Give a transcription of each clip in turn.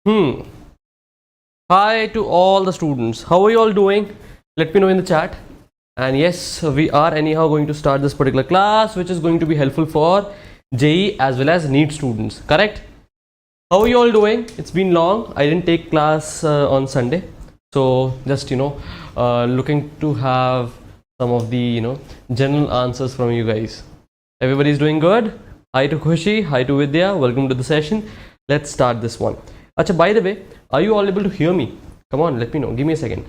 Hmm. Hi to all the students. How are you all doing? Let me know in the chat. And yes, we are anyhow going to start this particular class, which is going to be helpful for JEE as well as NEET students. Correct? How are you all doing? It's been long. I didn't take class on Sunday, so just looking to have some of the general answers from you guys. Everybody's doing good. Hi to Khushi. Hi to Vidya. Welcome to the session. Let's start this one. Acha, by the way, are you all able to hear me? Come on, let me know. Give me a second.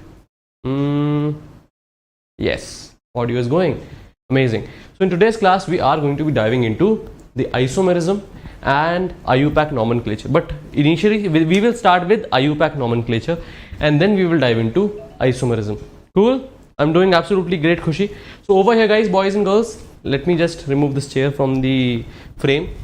Yes, audio is going. Amazing. So in today's class, we are going to be diving into the isomerism and IUPAC nomenclature. But initially, we will start with IUPAC nomenclature and then we will dive into isomerism. Cool? I'm doing absolutely great, Khushi. So over here, guys, boys and girls, let me just remove this chair from the frame.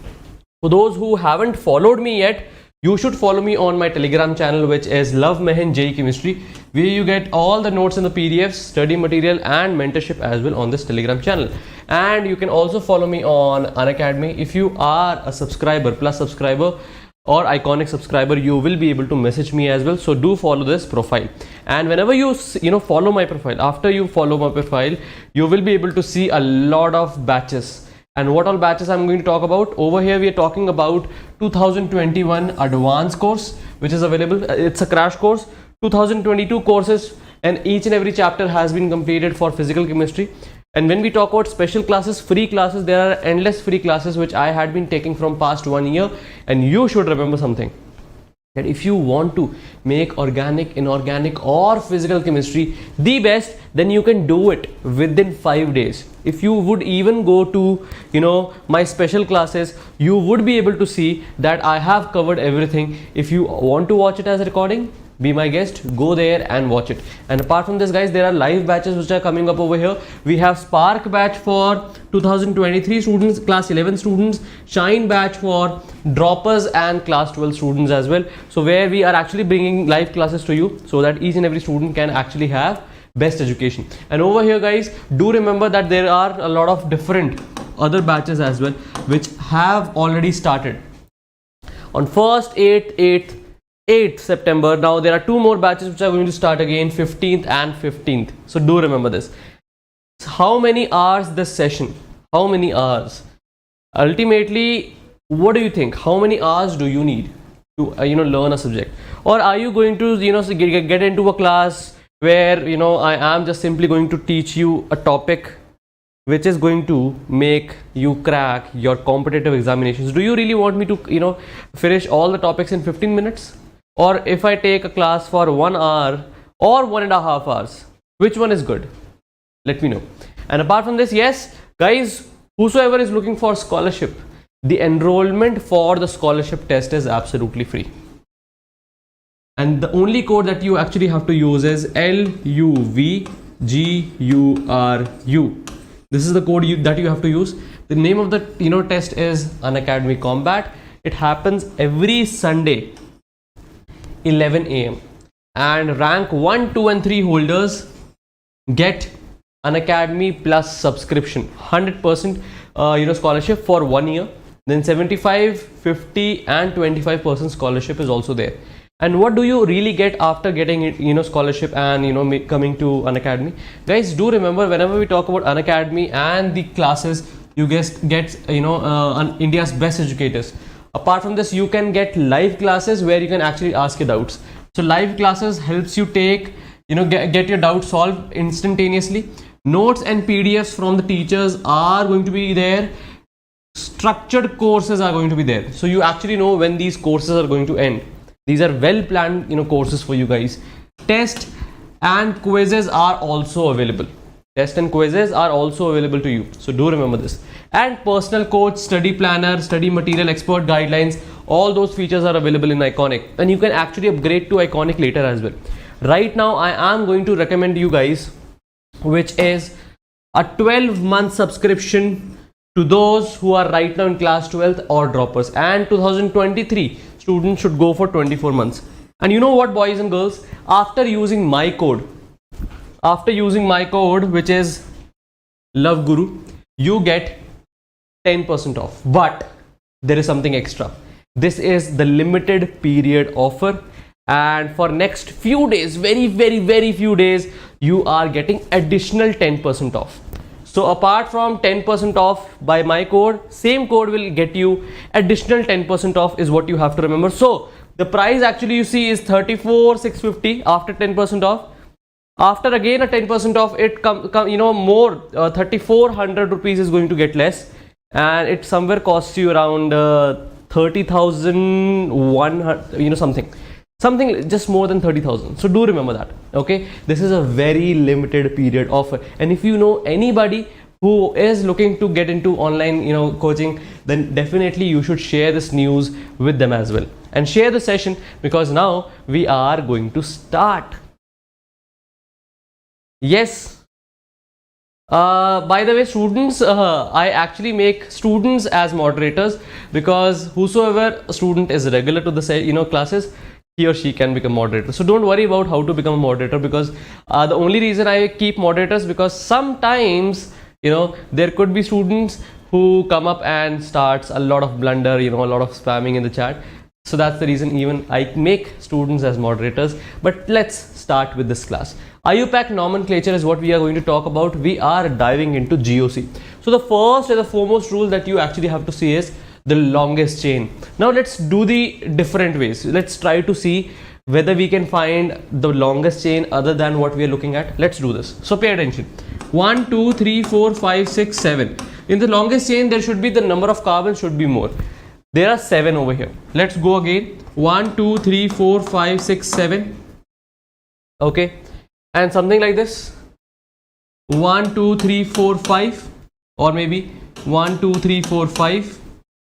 For those who haven't followed me yet, you should follow me on my Telegram channel, which is Luv Mehan JEE Chemistry, where you get all the notes and the PDFs, study material and mentorship as well on this Telegram channel. And you can also follow me on Unacademy. If you are a subscriber, plus subscriber or iconic subscriber, you will be able to message me as well. So do follow this profile. And whenever you follow my profile, after you follow my profile, you will be able to see a lot of batches. And what all batches I'm going to talk about over here, we are talking about 2021 advanced course, which is available. It's a crash course. 2022 courses, and each and every chapter has been completed for physical chemistry. And when we talk about special classes, free classes, there are endless free classes which I had been taking from past 1 year. And you should remember something, that if you want to make organic, inorganic or physical chemistry the best, then you can do it within 5 days. If you would even go to my special classes, you would be able to see that I have covered everything. If you want to watch it as a recording, be my guest, go there and watch it. And apart from this, guys, there are live batches which are coming up over here. We have Spark batch for 2023 students, class 11 students, Shine batch for droppers and class 12 students as well. So where we are actually bringing live classes to you so that each and every student can actually have best education. And over here, guys, do remember that there are a lot of different other batches as well which have already started on 1st, 8th September. Now there are 2 more batches which are going to start again, 15th and 15th. So do remember this. How many hours this session? How many hours? Ultimately, what do you think? How many hours do you need to learn a subject? Or are you going to get into a class where I am just simply going to teach you a topic which is going to make you crack your competitive examinations? Do you really want me to finish all the topics in 15 minutes? Or if I take a class for 1 hour or 1.5 hours, which one is good? Let me know. And apart from this, yes, guys, whosoever is looking for scholarship, the enrollment for the scholarship test is absolutely free. And the only code that you actually have to use is LUVGURU. This is the code that you have to use. The name of the test is Unacademy Combat. It happens every Sunday, 11 AM. And rank 1, 2 and 3 holders get Unacademy plus subscription, 100% scholarship for 1 year. Then 75, 50 and 25% scholarship is also there. And what do you really get after getting scholarship and coming to Unacademy? Guys, do remember, whenever we talk about Unacademy and the classes, you get India's best educators. Apart from this, you can get live classes where you can actually ask your doubts. So live classes helps you take get your doubts solved instantaneously. Notes and PDFs from the teachers are going to be there. Structured courses are going to be there, so you actually know when these courses are going to end. These are well planned courses for you guys. Tests and quizzes are also available. Tests and quizzes are also available to you, so do remember this. And personal coach, study planner, study material, expert guidelines, all those features are available in Iconic, and you can actually upgrade to Iconic later as well. Right now I am going to recommend you guys, which is a 12-month subscription to those who are right now in class 12th or droppers, and 2023 students should go for 24 months. And you know what, boys and girls, after using my code, which is LoveGuru, you get 10% off. But there is something extra. This is the limited period offer, and for next few days, very few days, you are getting additional 10% off. So apart from 10% off by my code, same code will get you additional 10% off is what you have to remember. So the price actually you see is 34,650 after 10% off. After again a 10% off, it more 3,400 rupees is going to get less, and it somewhere costs you around 30,100, something just more than 30,000. So do remember that. Okay, this is a very limited period offer, and if you know anybody who is looking to get into online coaching, then definitely you should share this news with them as well, and share the session, because now we are going to start. Yes. By the way, students, I actually make students as moderators, because whosoever student is regular to the classes, he or she can become moderator. So don't worry about how to become a moderator, because the only reason I keep moderators, because sometimes there could be students who come up and starts a lot of blunder, a lot of spamming in the chat. So that's the reason even I make students as moderators. But let's start with this class. IUPAC nomenclature is what we are going to talk about. We are diving into GOC. So the first and the foremost rule that you actually have to see is the longest chain. Now let's do the different ways. Let's try to see whether we can find the longest chain other than what we are looking at. Let's do this. So pay attention. 1, 2, 3, 4, 5, 6, 7. In the longest chain, there should be the number of carbons should be more. There are 7 over here. Let's go again. 1, 2, 3, 4, 5, 6, 7. Okay. And something like this. 1, 2, 3, 4, 5. Or maybe 1, 2, 3, 4, 5.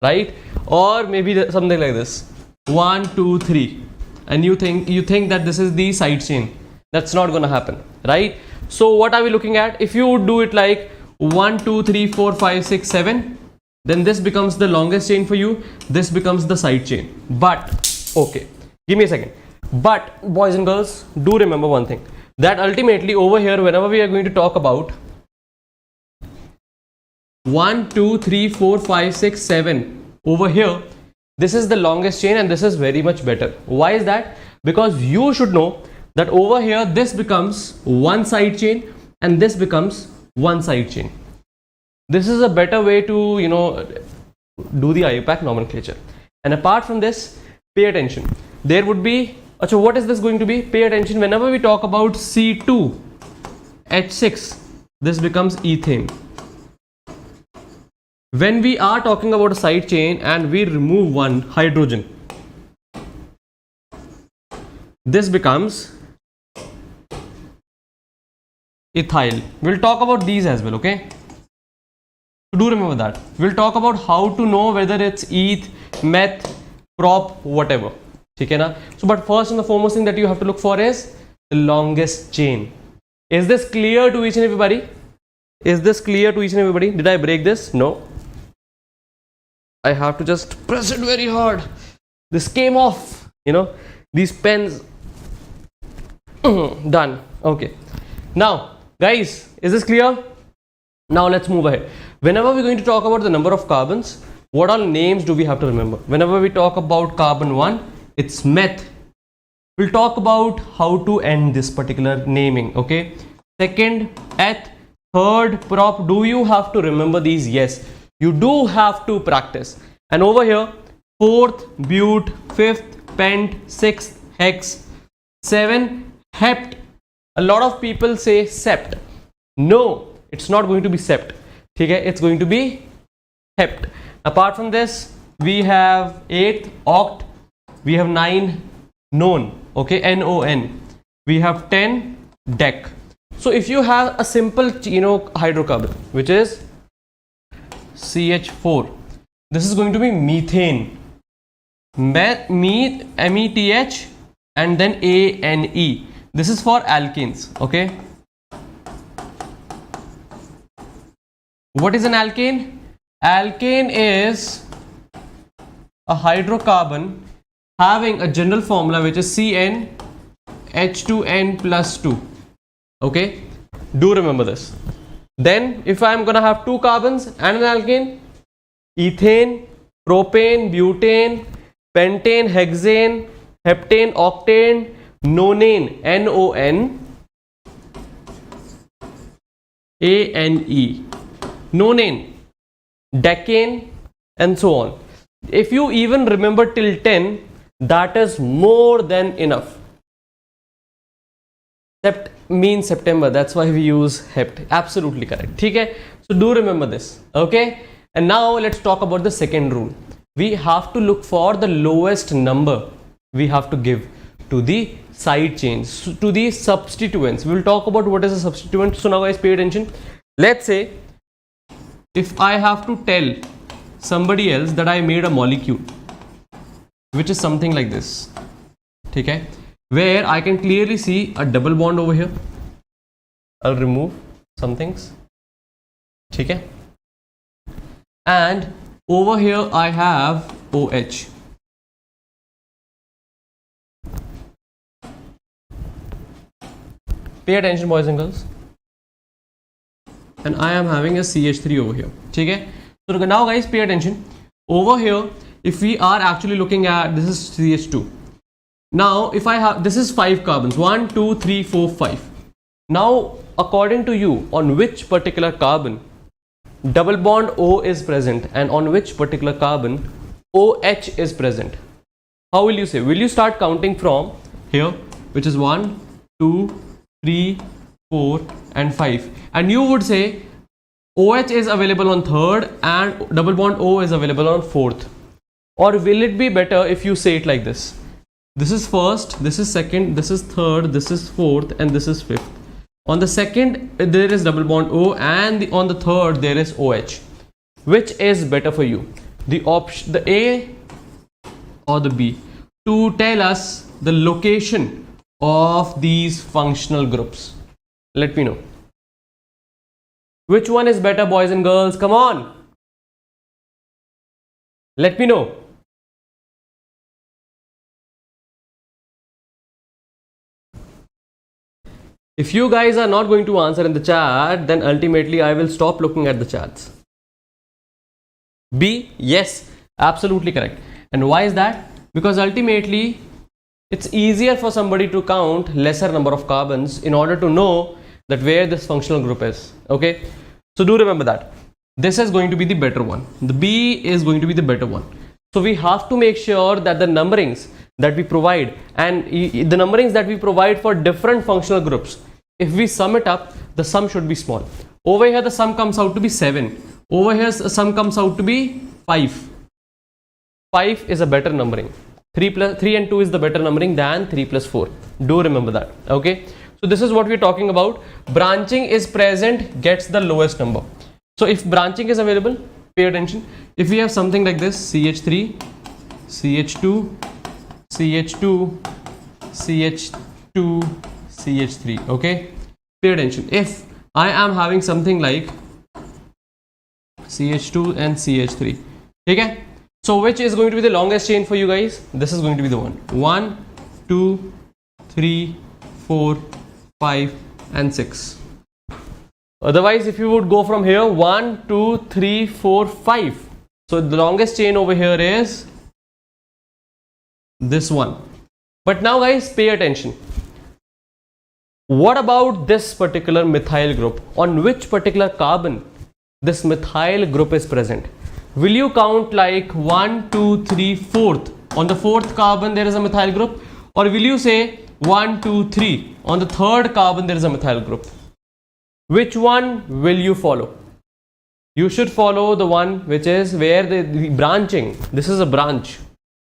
Right? Or maybe something like this. 1, 2, 3. And you think that this is the side chain. That's not going to happen. Right? So what are we looking at? If you would do it like 1, 2, 3, 4, 5, 6, 7. Then this becomes the longest chain for you. This becomes the side chain. But, okay, give me a second. But, boys and girls, do remember one thing. That ultimately over here, whenever we are going to talk about 1, 2, 3, 4, 5, 6, 7, over here, this is the longest chain, and this is very much better. Why is that? Because you should know that over here, this becomes one side chain, and this becomes one side chain. This is a better way to, do the IUPAC nomenclature. And apart from this, pay attention. There would be, so what is this going to be? Pay attention. Whenever we talk about C2H6, this becomes ethane. When we are talking about a side chain and we remove one hydrogen, this becomes ethyl. We'll talk about these as well, okay? Do remember that. We'll talk about how to know whether it's eth, meth, prop, whatever. Okay, na? So, but first and the foremost thing that you have to look for is the longest chain. Is this clear to each and everybody? Is this clear to each and everybody? Did I break this? No. I have to just press it very hard. This came off, these pens. Done. Okay. Now, guys, is this clear? Now let's move ahead. Whenever we're going to talk about the number of carbons, what all names do we have to remember? Whenever we talk about carbon 1, it's meth. We'll talk about how to end this particular naming, okay? Second, eth. Third, prop. Do you have to remember these? Yes, you do have to practice. And over here, fourth, but. Fifth, pent. Sixth, hex. 7, hept. A lot of people say sept. No, it's not going to be sept. Okay, it's going to be hept. Apart from this, we have 8th, oct. We have 9, non. Okay, non. We have 10, dec. So if you have a simple hydrocarbon, which is CH4, this is going to be methane. METH and then ANE. This is for alkenes. Okay. What is an alkane? Alkane is a hydrocarbon having a general formula which is CnH2n plus 2. Okay, do remember this. Then if I am gonna have two carbons and an alkane, ethane, propane, butane, pentane, hexane, heptane, octane, nonane, N-O-N-A-N-E, nonane, decane, and so on. If you even remember till 10, that is more than enough. Sept means September, that's why we use hept. Absolutely correct. Okay? So do remember this. Okay? And now let's talk about the second rule. We have to look for the lowest number we have to give to the side chains, to the substituents. We will talk about what is a substituent. So now guys, pay attention. Let's say if I have to tell somebody else that I made a molecule which is something like this, okay, where I can clearly see a double bond over here. I'll remove some things, okay, and over here I have OH. Pay attention, boys and girls. And I am having a CH3 over here. Okay? So now guys, pay attention. Over here, if we are actually looking at, this is CH2. Now, if I have, this is 5 carbons. 1, 2, 3, 4, 5. Now, according to you, on which particular carbon double bond O is present and on which particular carbon OH is present? How will you say? Will you start counting from here, which is 1, 2, 3, 4 and 5, and you would say OH is available on 3rd and double bond O is available on 4th? Or will it be better if you say it like this? This is 1st, this is 2nd, this is 3rd, this is 4th and this is 5th. On the 2nd there is double bond O and on the 3rd there is OH. Which is better for you? The option, the A or the B, to tell us the location of these functional groups? Let me know. Which one is better, boys and girls? Come on. Let me know. If you guys are not going to answer in the chat, then ultimately I will stop looking at the chats. B, yes, absolutely correct. And why is that? Because ultimately it's easier for somebody to count lesser number of carbons in order to know that where this functional group is. Okay, so do remember that this is going to be the better one. The B is going to be the better one. So we have to make sure that the numberings that we provide and the numberings that we provide for different functional groups, if we sum it up, the sum should be small. Over here the sum comes out to be 7. Over here the sum comes out to be 5. 5 is a better numbering. 3 and 2 is the better numbering than 3 plus 4. Do remember that. Okay, so this is what we're talking about. Branching is present gets the lowest number. So if branching is available, pay attention. If we have something like this, CH3, CH2, CH2, CH2, CH3, okay, pay attention. If I am having something like CH2 and CH3, okay, so which is going to be the longest chain for you guys? This is going to be the one. 1, 2, 3, 4, 5 and 6. Otherwise, if you would go from here 1, 2, 3, 4, 5. So the longest chain over here is this one. But now guys, pay attention. What about this particular methyl group? On which particular carbon this methyl group is present? Will you count like 1, 2, 3, 4th? On the 4th carbon there is a methyl group? Or will you say 1, 2, 3? On the 3rd carbon there is a methyl group? Which one will you follow? You should follow the one which is where the branching, this is a branch.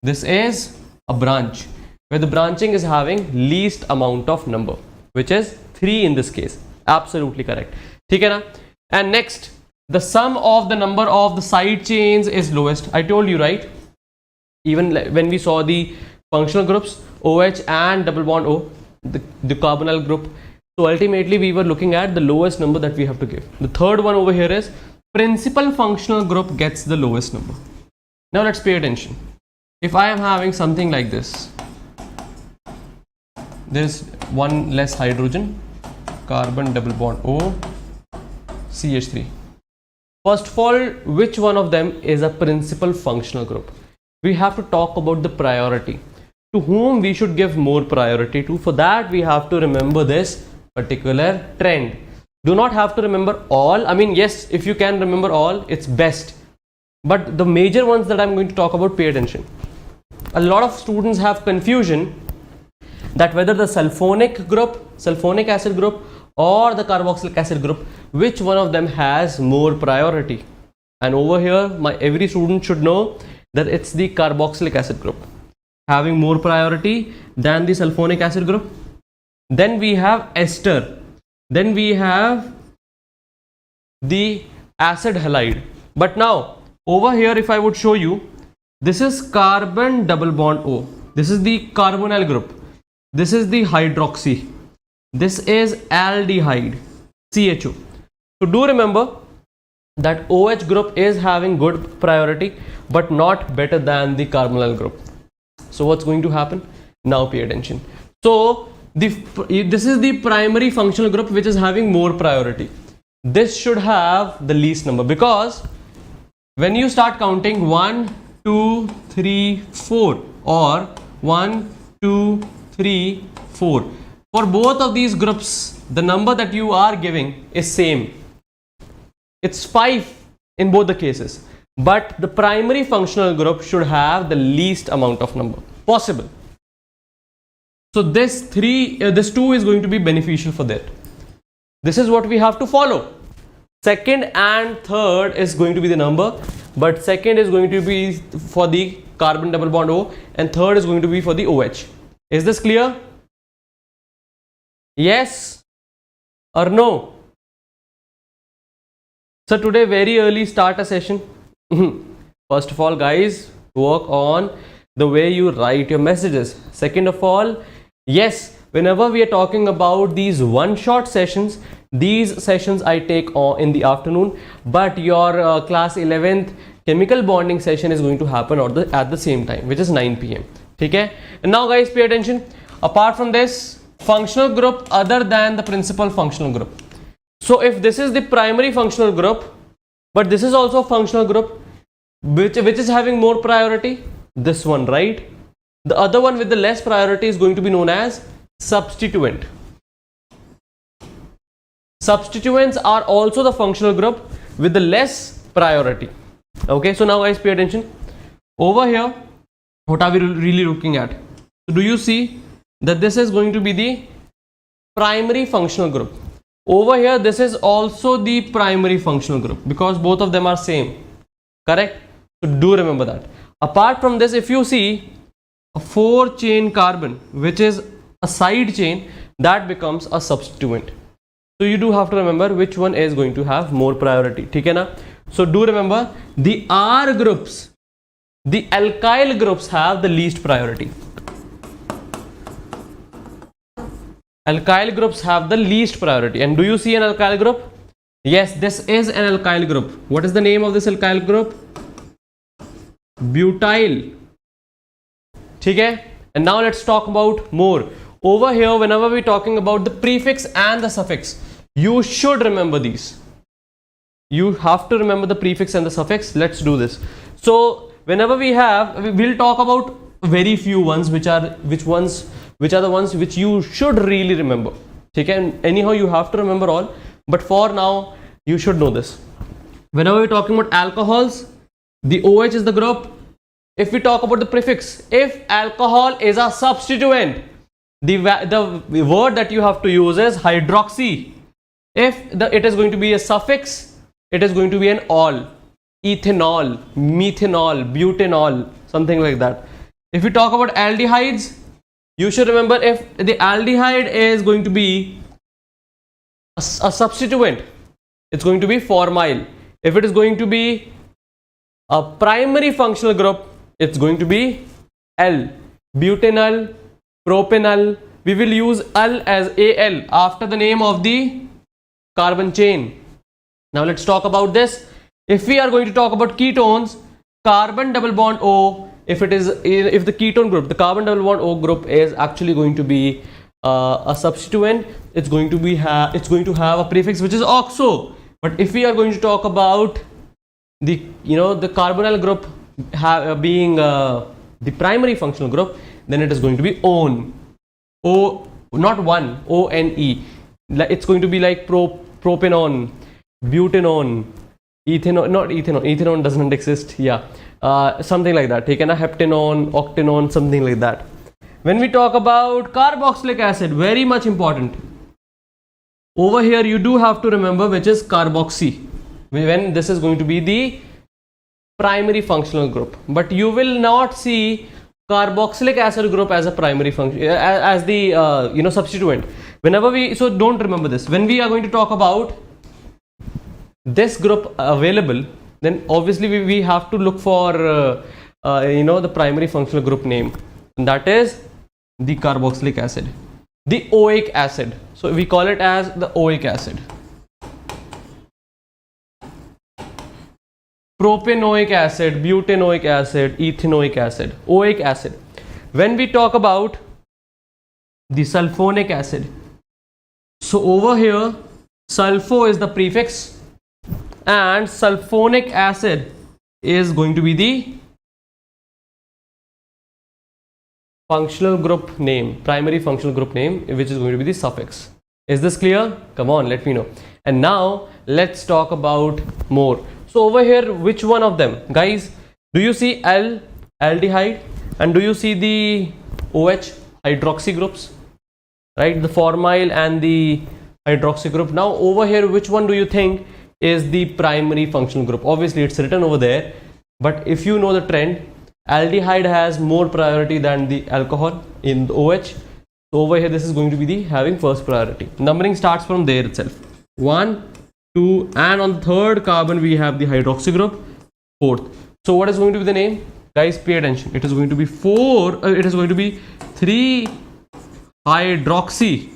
This is a branch where the branching is having least amount of number, which is 3 in this case. Absolutely correct. Okay, na? And next, the sum of the number of the side chains is lowest. I told you, right? Even when we saw the functional groups, OH and double bond O, the carbonyl group. So ultimately we were looking at the lowest number that we have to give. The third one over here is principal functional group gets the lowest number. Now let's pay attention. If I am having something like this, there is one less hydrogen, carbon double bond O, CH3. First of all, which one of them is a principal functional group? we have to talk about the priority. To whom we should give more priority to. For that we have to remember this particular trend. Do not have to remember all. I mean, yes, if you can remember all, it's best. But the major ones that I'm going to talk about, pay attention. A lot of students have confusion that whether the sulfonic acid group or the carboxylic acid group, which one of them has more priority. And over here, every student should know that it's the carboxylic acid group having more priority than the sulfonic acid group. Then we have ester. Then we have the acid halide. But now over here, if I would show you, this is carbon double bond O. This is the carbonyl group. This is the hydroxy. This is aldehyde, CHO. So do remember that OH group is having good priority, but not better than the carbonyl group. So what's going to happen? Now pay attention. So this is the primary functional group which is having more priority. This should have the least number, because when you start counting 1, 2, 3, 4 or 1, 2, 3, 4, for both of these groups, the number that you are giving is same. It's 5 in both the cases. But the primary functional group should have the least amount of number possible. So this 2 is going to be beneficial for that. This is what we have to follow. Second and third is going to be the number, but second is going to be for the carbon double bond O and third is going to be for the OH. Is this clear? Yes or no? So today very early start a session. First of all, guys, work on the way you write your messages. Second of all, yes, whenever we are talking about these one-shot sessions, these sessions I take on in the afternoon, but your class 11th chemical bonding session is going to happen at the same time, which is 9 p.m. Okay? And now guys, pay attention. Apart from this, functional group other than the principal functional group. So if this is the primary functional group, but this is also a functional group, which is having more priority, this one, right? The other one with the less priority is going to be known as substituent. Substituents are also the functional group with the less priority. Okay, so now guys, pay attention. Over here, what are we really looking at? So do you see that this is going to be the primary functional group? Over here, this is also the primary functional group because both of them are same. Correct? So do remember that. Apart from this, if you see a 4-chain carbon, which is a side chain, that becomes a substituent. So you do have to remember which one is going to have more priority. Okay, na? So do remember the R groups, the alkyl groups have the least priority. Alkyl groups have the least priority. And do you see an alkyl group? Yes, this is an alkyl group. What is the name of this alkyl group? Butyl. Okay? And now let's talk about more. Over here, whenever we're talking about the prefix and the suffix, you should remember these. You have to remember the prefix and the suffix. Let's do this. So whenever we'll talk about very few ones, which are the ones which you should really remember. Okay? And anyhow, you have to remember all. But for now, you should know this. Whenever we're talking about alcohols, the OH is the group. If we talk about the prefix, if alcohol is a substituent, the word that you have to use is hydroxy. If it is going to be a suffix, it is going to be an ol. Ethanol, methanol, butanol, something like that. If we talk about aldehydes, you should remember if the aldehyde is going to be a substituent, it's going to be formyl. If it is going to be a primary functional group, it's going to be L. Butanol, propanol, we will use Al as Al after the name of the carbon chain. Now let's talk about this. If we are going to talk about ketones, carbon double bond O, if the ketone group, the carbon double bond O group is actually going to be a substituent, it's going to have a prefix which is oxo. But if we are going to talk about the carbonyl group, being the primary functional group, then it is going to be one. Not one, O-N-E. It's going to be like propanone, butanone, ethanol, not ethanol, ethanol doesn't exist, yeah, something like that, taken a heptanone, octanone, something like that. When we talk about carboxylic acid, very much important. Over here you do have to remember which is carboxy, when this is going to be the primary functional group, but you will not see carboxylic acid group as a primary function, as the substituent. Whenever so don't remember this. When we are going to talk about this group available, then obviously we have to look for the primary functional group name, and that is the carboxylic acid, the oic acid. So we call it as the oic acid. Propanoic acid, butanoic acid, ethanoic acid, oic acid. When we talk about the sulfonic acid, so over here sulfo is the prefix and sulfonic acid is going to be the functional group name, primary functional group name, which is going to be the suffix. Is this clear? Come on, let me know. And now let's talk about more. So over here, which one of them, guys? Do you see aldehyde, and do you see the OH hydroxy groups, right? The formyl and the hydroxy group. Now over here, which one do you think is the primary functional group? Obviously it's written over there, but if you know the trend, aldehyde has more priority than the alcohol in the OH. So over here this is going to be the having first priority. Numbering starts from there itself. 1, 2, and on the third carbon we have the hydroxy group, fourth. So what is going to be the name? Guys, pay attention. It is going to be 3 hydroxy.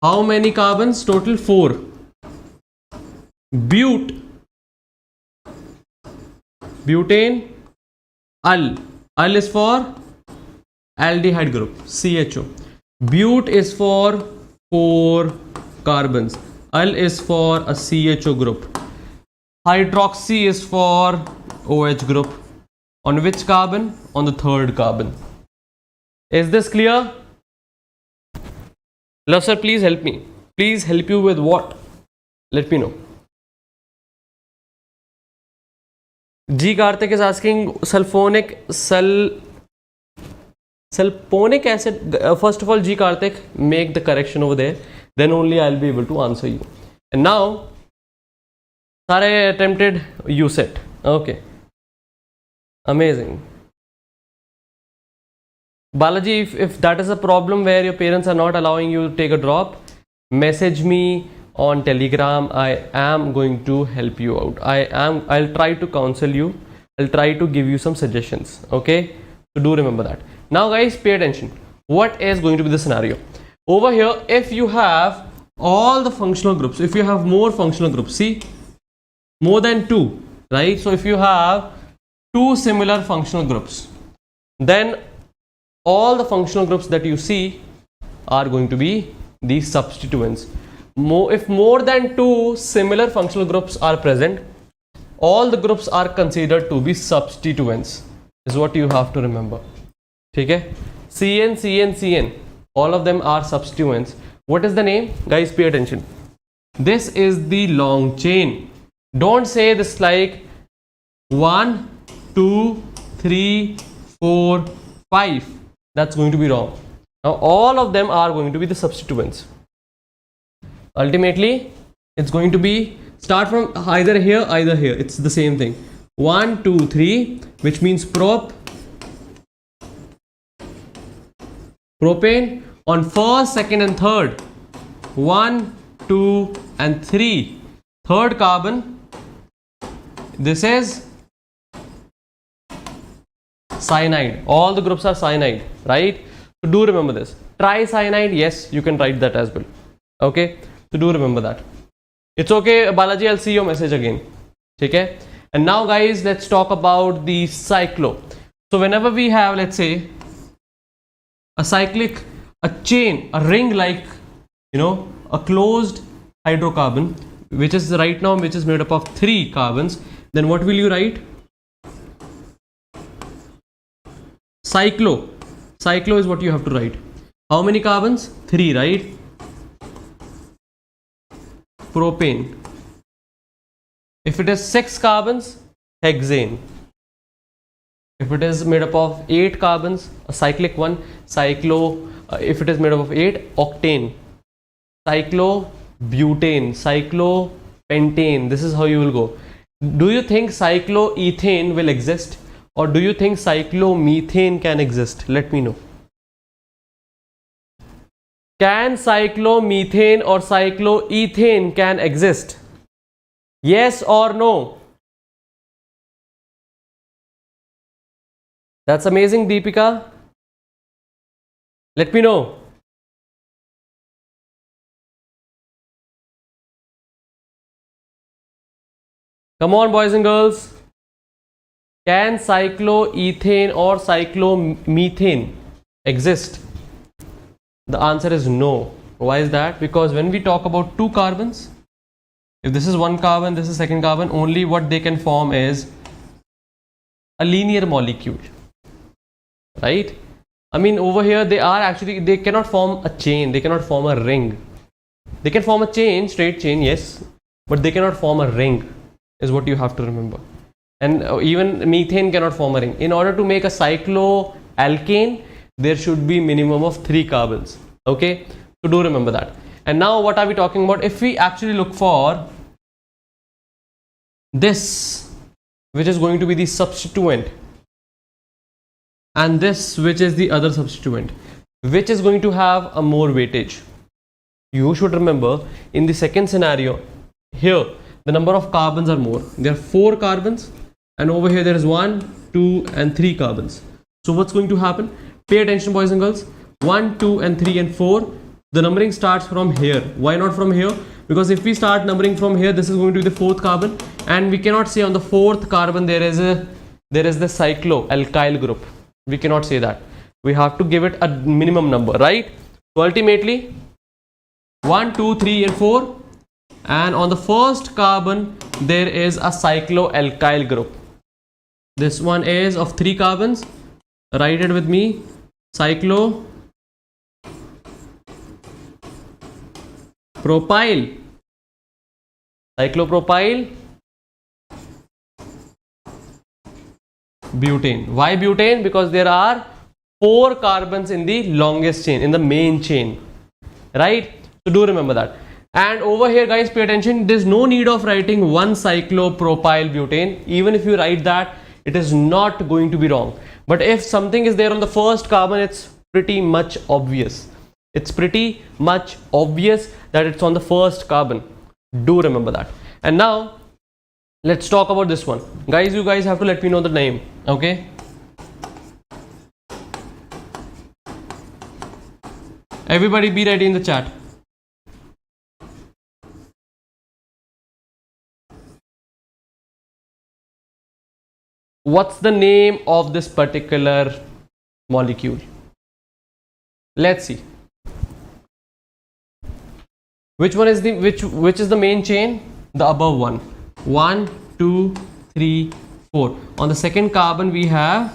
How many carbons? Total 4. Butane, al. Al is for aldehyde group, CHO. But is for 4 carbons. Al is for a CHO group. Hydroxy is for OH group. On which carbon? On the third carbon. Is this clear? Love sir, please help me. Please help you with what? Let me know. G Karthik is asking sulfonic acid. First of all, G Karthik, make the correction over there. Then only I'll be able to answer you. And now, Sare attempted you set. Okay. Amazing. Balaji, if that is a problem where your parents are not allowing you to take a drop, message me on Telegram. I am going to help you out. I'll try to counsel you. I'll try to give you some suggestions. Okay. So do remember that. Now guys, pay attention. What is going to be the scenario? Over here, if you have all the functional groups, if you have more functional groups, see, more than 2, right? So if you have 2 similar functional groups, then all the functional groups that you see are going to be the substituents. If more than 2 similar functional groups are present, all the groups are considered to be substituents, is what you have to remember. Okay? CN, CN, CN, all of them are substituents. What is the name? Guys, pay attention. This is the long chain. Don't say this like 1, 2, 3, 4, 5. That's going to be wrong. Now all of them are going to be the substituents. Ultimately, it's going to be start from either here, either here. It's the same thing. 1, 2, 3, which means propane on first, second, and third. 1, 2, and 3. Third carbon. This is cyanide. All the groups are cyanide, right? So do remember this. Tricyanide, yes, you can write that as well. Okay, so do remember that. It's okay, Balaji, I'll see your message again. Okay, and now guys, let's talk about the cyclo. So whenever we have, let's say, a cyclic, a chain, a ring like, a closed hydrocarbon, which is right now, which is made up of 3 carbons, then what will you write? Cyclo. Cyclo is what you have to write. How many carbons? 3, right? Propane. If it is 6 carbons, hexane. If it is made up of 8 carbons, a cyclic one, cyclo. If it is made up of 8, octane. Cyclobutane, cyclopentane. This is how you will go. Do you think cycloethane will exist, or do you think cyclomethane can exist? Let me know. Can cyclomethane or cycloethane can exist? Yes or no? That's amazing, Deepika. Let me know. Come on, boys and girls. Can cycloethane or cyclomethane exist? The answer is no. Why is that? Because when we talk about 2 carbons, if this is 1 carbon, this is second carbon, only what they can form is a linear molecule, right? I mean, over here they cannot form a chain, they cannot form a ring. They can form a chain, straight chain, yes, but they cannot form a ring, is what you have to remember. And even methane cannot form a ring. In order to make a cycloalkane, there should be minimum of 3 carbons. Okay, so do remember that. And now what are we talking about? If we actually look for this, which is going to be the substituent, and this, which is the other substituent, which is going to have a more weightage? You should remember, in the second scenario, here the number of carbons are more. There are 4 carbons, and over here there is 1, 2 and 3 carbons. So what's going to happen? Pay attention, boys and girls. 1, 2 and 3 and 4, the numbering starts from here. Why not from here? Because if we start numbering from here, this is going to be the 4th carbon, and we cannot say on the 4th carbon there is the cycloalkyl group. We cannot say that. We have to give it a minimum number, right? So ultimately 1, 2, 3 and 4, and on the first carbon there is a cycloalkyl group. This one is of 3 carbons. Write it with me. Cyclopropyl. Cyclopropyl butane. Why butane? Because there are 4 carbons in the longest chain, in the main chain, right? So do remember that. And over here, guys, pay attention. There's no need of writing 1 cyclopropyl butane. Even if you write that, it is not going to be wrong. But if something is there on the first carbon, it's pretty much obvious. It's pretty much obvious that it's on the first carbon. Do remember that. And now let's talk about this one. Guys, you guys have to let me know the name. Okay. Everybody be ready in the chat. What's the name of this particular molecule? Let's see. Which one is the which is the main chain? The above one. 1, 2, 3, 4. On the second carbon we have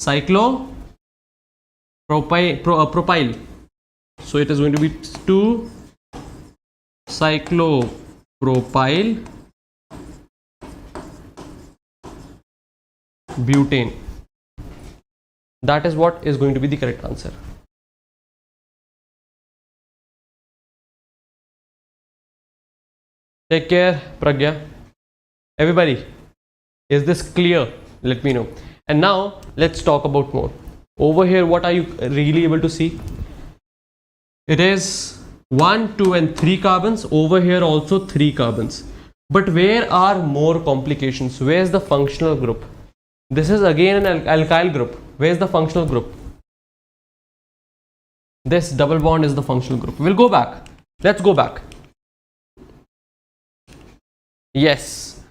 cyclopropyl. So it is going to be 2 cyclopropyl butane. That is what is going to be the correct answer. Take care, Pragya. Everybody, is this clear? Let me know. And now let's talk about more. Over here, what are you really able to see? It is 1, 2 and 3 carbons. Over here also 3 carbons. But where are more complications? Where is the functional group? This is again an alkyl group. Where is the functional group? This double bond is the functional group. We'll go back. Let's go back. Yes.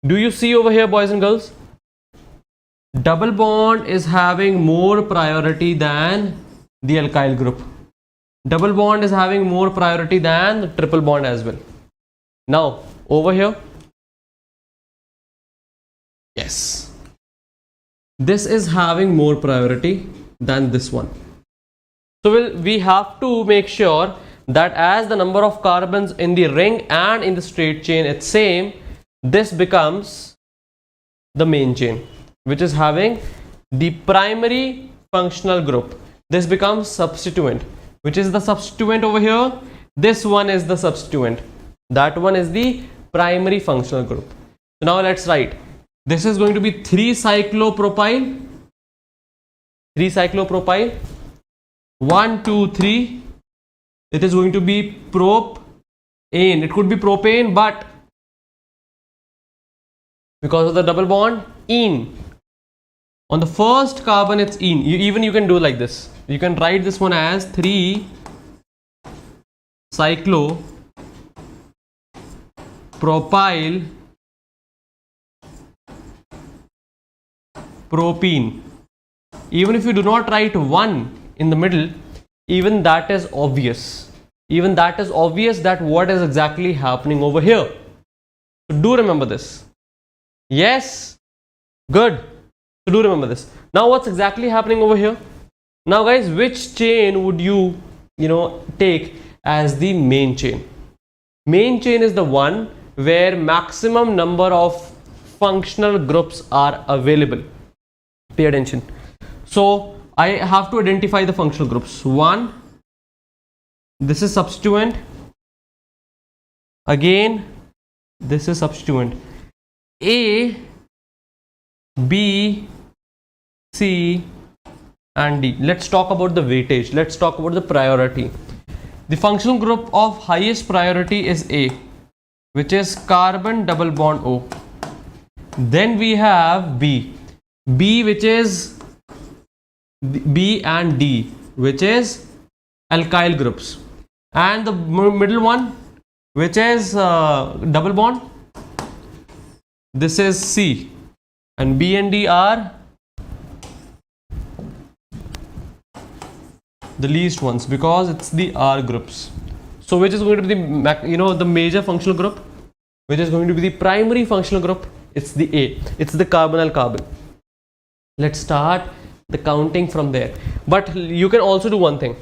Do you see over here, boys and girls? Double bond is having more priority than the alkyl group. Double bond is having more priority than the triple bond as well. Now over here, yes, this is having more priority than this one. So we have to make sure that as the number of carbons in the ring and in the straight chain it's same, this becomes the main chain, which is having the primary functional group. This becomes substituent, which is the substituent over here. This one is the substituent. That one is the primary functional group. So now let's write. This is going to be 3-cyclopropyl. 3-cyclopropyl. 1, 2, 3. It is going to be propane. It could be propane, but because of the double bond, ene. On the first carbon, it's ene. You can do like this. You can write this one as 3-cyclopropyl propene. Even if you do not write 1 in the middle, even that is obvious. Even that is obvious that what is exactly happening over here. So do remember this. Yes, good. So do remember this. Now what's exactly happening over here? Now guys, which chain would you take as the main chain? Main chain is the one where maximum number of functional groups are available. Pay attention. So I have to identify the functional groups. 1, this is substituent. Again, this is substituent. A, B, C and D. Let's talk about the weightage. Let's talk about the priority. The functional group of highest priority is A, which is carbon double bond O. Then we have B. B, which is B and D, which is alkyl groups. And the middle one, which is double bond, this is C. And B and D are the least ones because it's the R groups. So which is going to be the the major functional group, which is going to be the primary functional group? It's the A. It's the carbonyl carbon. Let's start the counting from there. But you can also do one thing.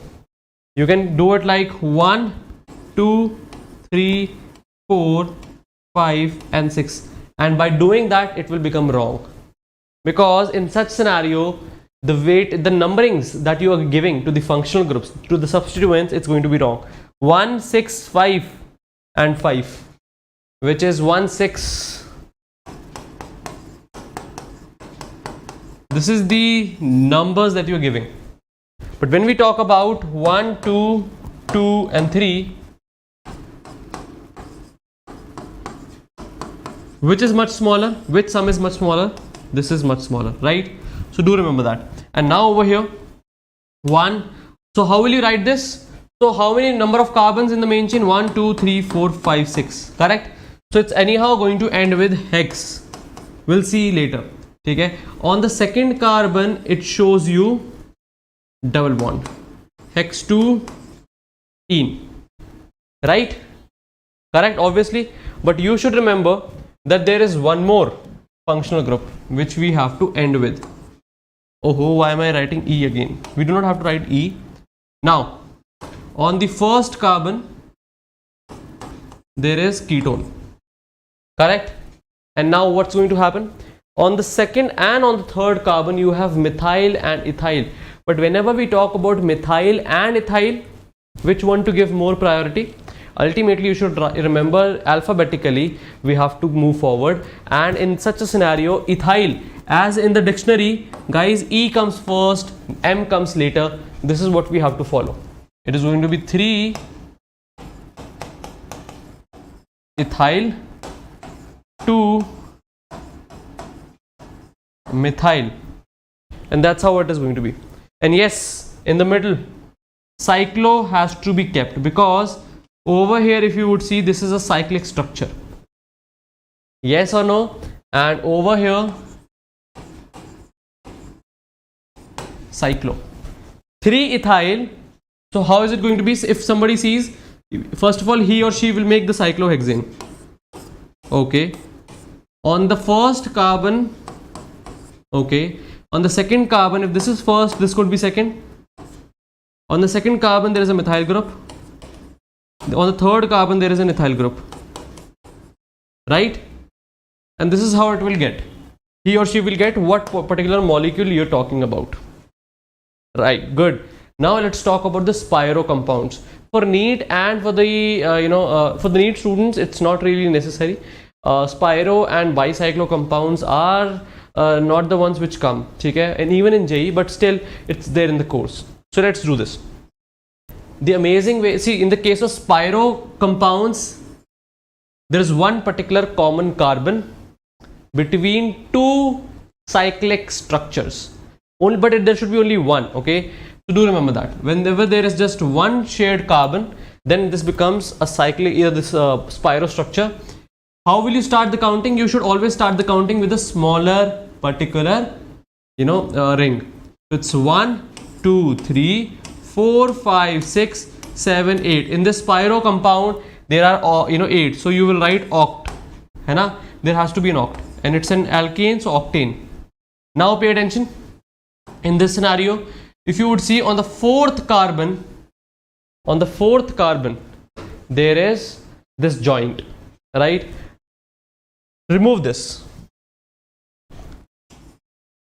You can do it like 1, 2, 3, 4, 5 and 6. And by doing that, it will become wrong. Because in such scenario, the numberings that you are giving to the functional groups, to the substituents, it's going to be wrong. 1, 6, 5 and 5, which is 1, 6. This is the numbers that you are giving. But when we talk about 1, 2, 2 and 3, which is much smaller? Which sum is much smaller? This is much smaller, right? So do remember that. And now over here, 1. So how will you write this? So how many number of carbons in the main chain? 1, 2, 3, 4, 5, 6. Correct? So it's anyhow going to end with hex. We'll see later. Okay? On the second carbon, it shows you double bond. Hex 2 ene. Right? Correct? Obviously. But you should remember that there is one more functional group which we have to end with. Oh, why am I writing E again? We do not have to write E. Now, on the first carbon, there is ketone. Correct? And now what's going to happen? On the second and on the third carbon, you have methyl and ethyl. But whenever we talk about methyl and ethyl, which one to give more priority? Ultimately, you should remember alphabetically, we have to move forward. And in such a scenario, ethyl, as in the dictionary, guys, E comes first, M comes later. This is what we have to follow. It is going to be 3 ethyl, 2 methyl, and that's how it is going to be. And yes, in the middle, cyclo has to be kept, because over here, if you would see, this is a cyclic structure. Yes or no? And over here, cyclo. 3 ethyl. So how is it going to be? If somebody sees, first of all, he or she will make the cyclohexane. okay, on the first carbon, okay, on the second carbon, if this is first, this could be second. On the second carbon there is a methyl group, on the third carbon there is an ethyl group, right? And this is how it will get. He or she will get what particular molecule you're talking about, right? Good. Now let's talk about the Spiro compounds. For NEET and for the for the NEET students, it's not really necessary. Spiro and Bicyclo compounds are not the ones which come, okay? And even in JEE, but still it's there in the course. So let's do this. The amazing way, see, in the case of Spiro compounds, there is one particular common carbon between two cyclic structures. Only, but there should be only one, okay? So do remember that. Whenever there is just one shared carbon, then this becomes a cyclic, this Spiro structure. How will you start the counting? You should always start the counting with a smaller particular, ring. So it's 1, 2, 3, 4, 5, 6, 7, 8. In this Spiro compound, there are 8. So you will write oct, है ना? There has to be an oct, and it's an alkane, so octane. Now pay attention. In this scenario, if you would see on the fourth carbon, there is this joint, right? Remove this.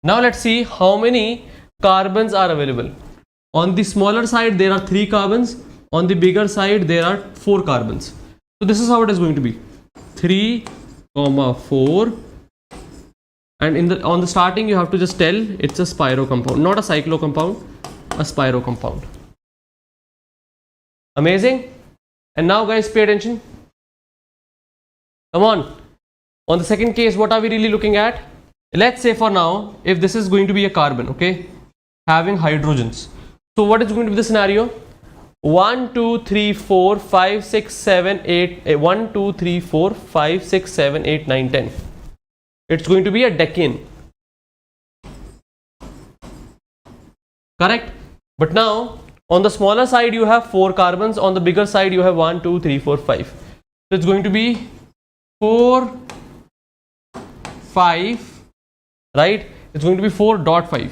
Now let's see how many carbons are available. On the smaller side there are 3 carbons, on the bigger side there are 4 carbons. So this is how it is going to be: 3, 4, and on the starting you have to just tell it's a Spiro compound, not a cyclo compound, a Spiro compound. Amazing. And now guys, pay attention. Come on. On the second case, what are we really looking at? Let's say for now, if this is going to be a carbon, okay, having hydrogens. So what is going to be the scenario? 1, 2, 3, 4, 5, 6, 7, 8, 1, 2, 3, 4, 5, 6, 7, 8, 9, 10. It's going to be a decene. Correct? But now, on the smaller side you have 4 carbons, on the bigger side you have 1, 2, 3, 4, 5. So it's going to be 4, 5, right? It's going to be 4.5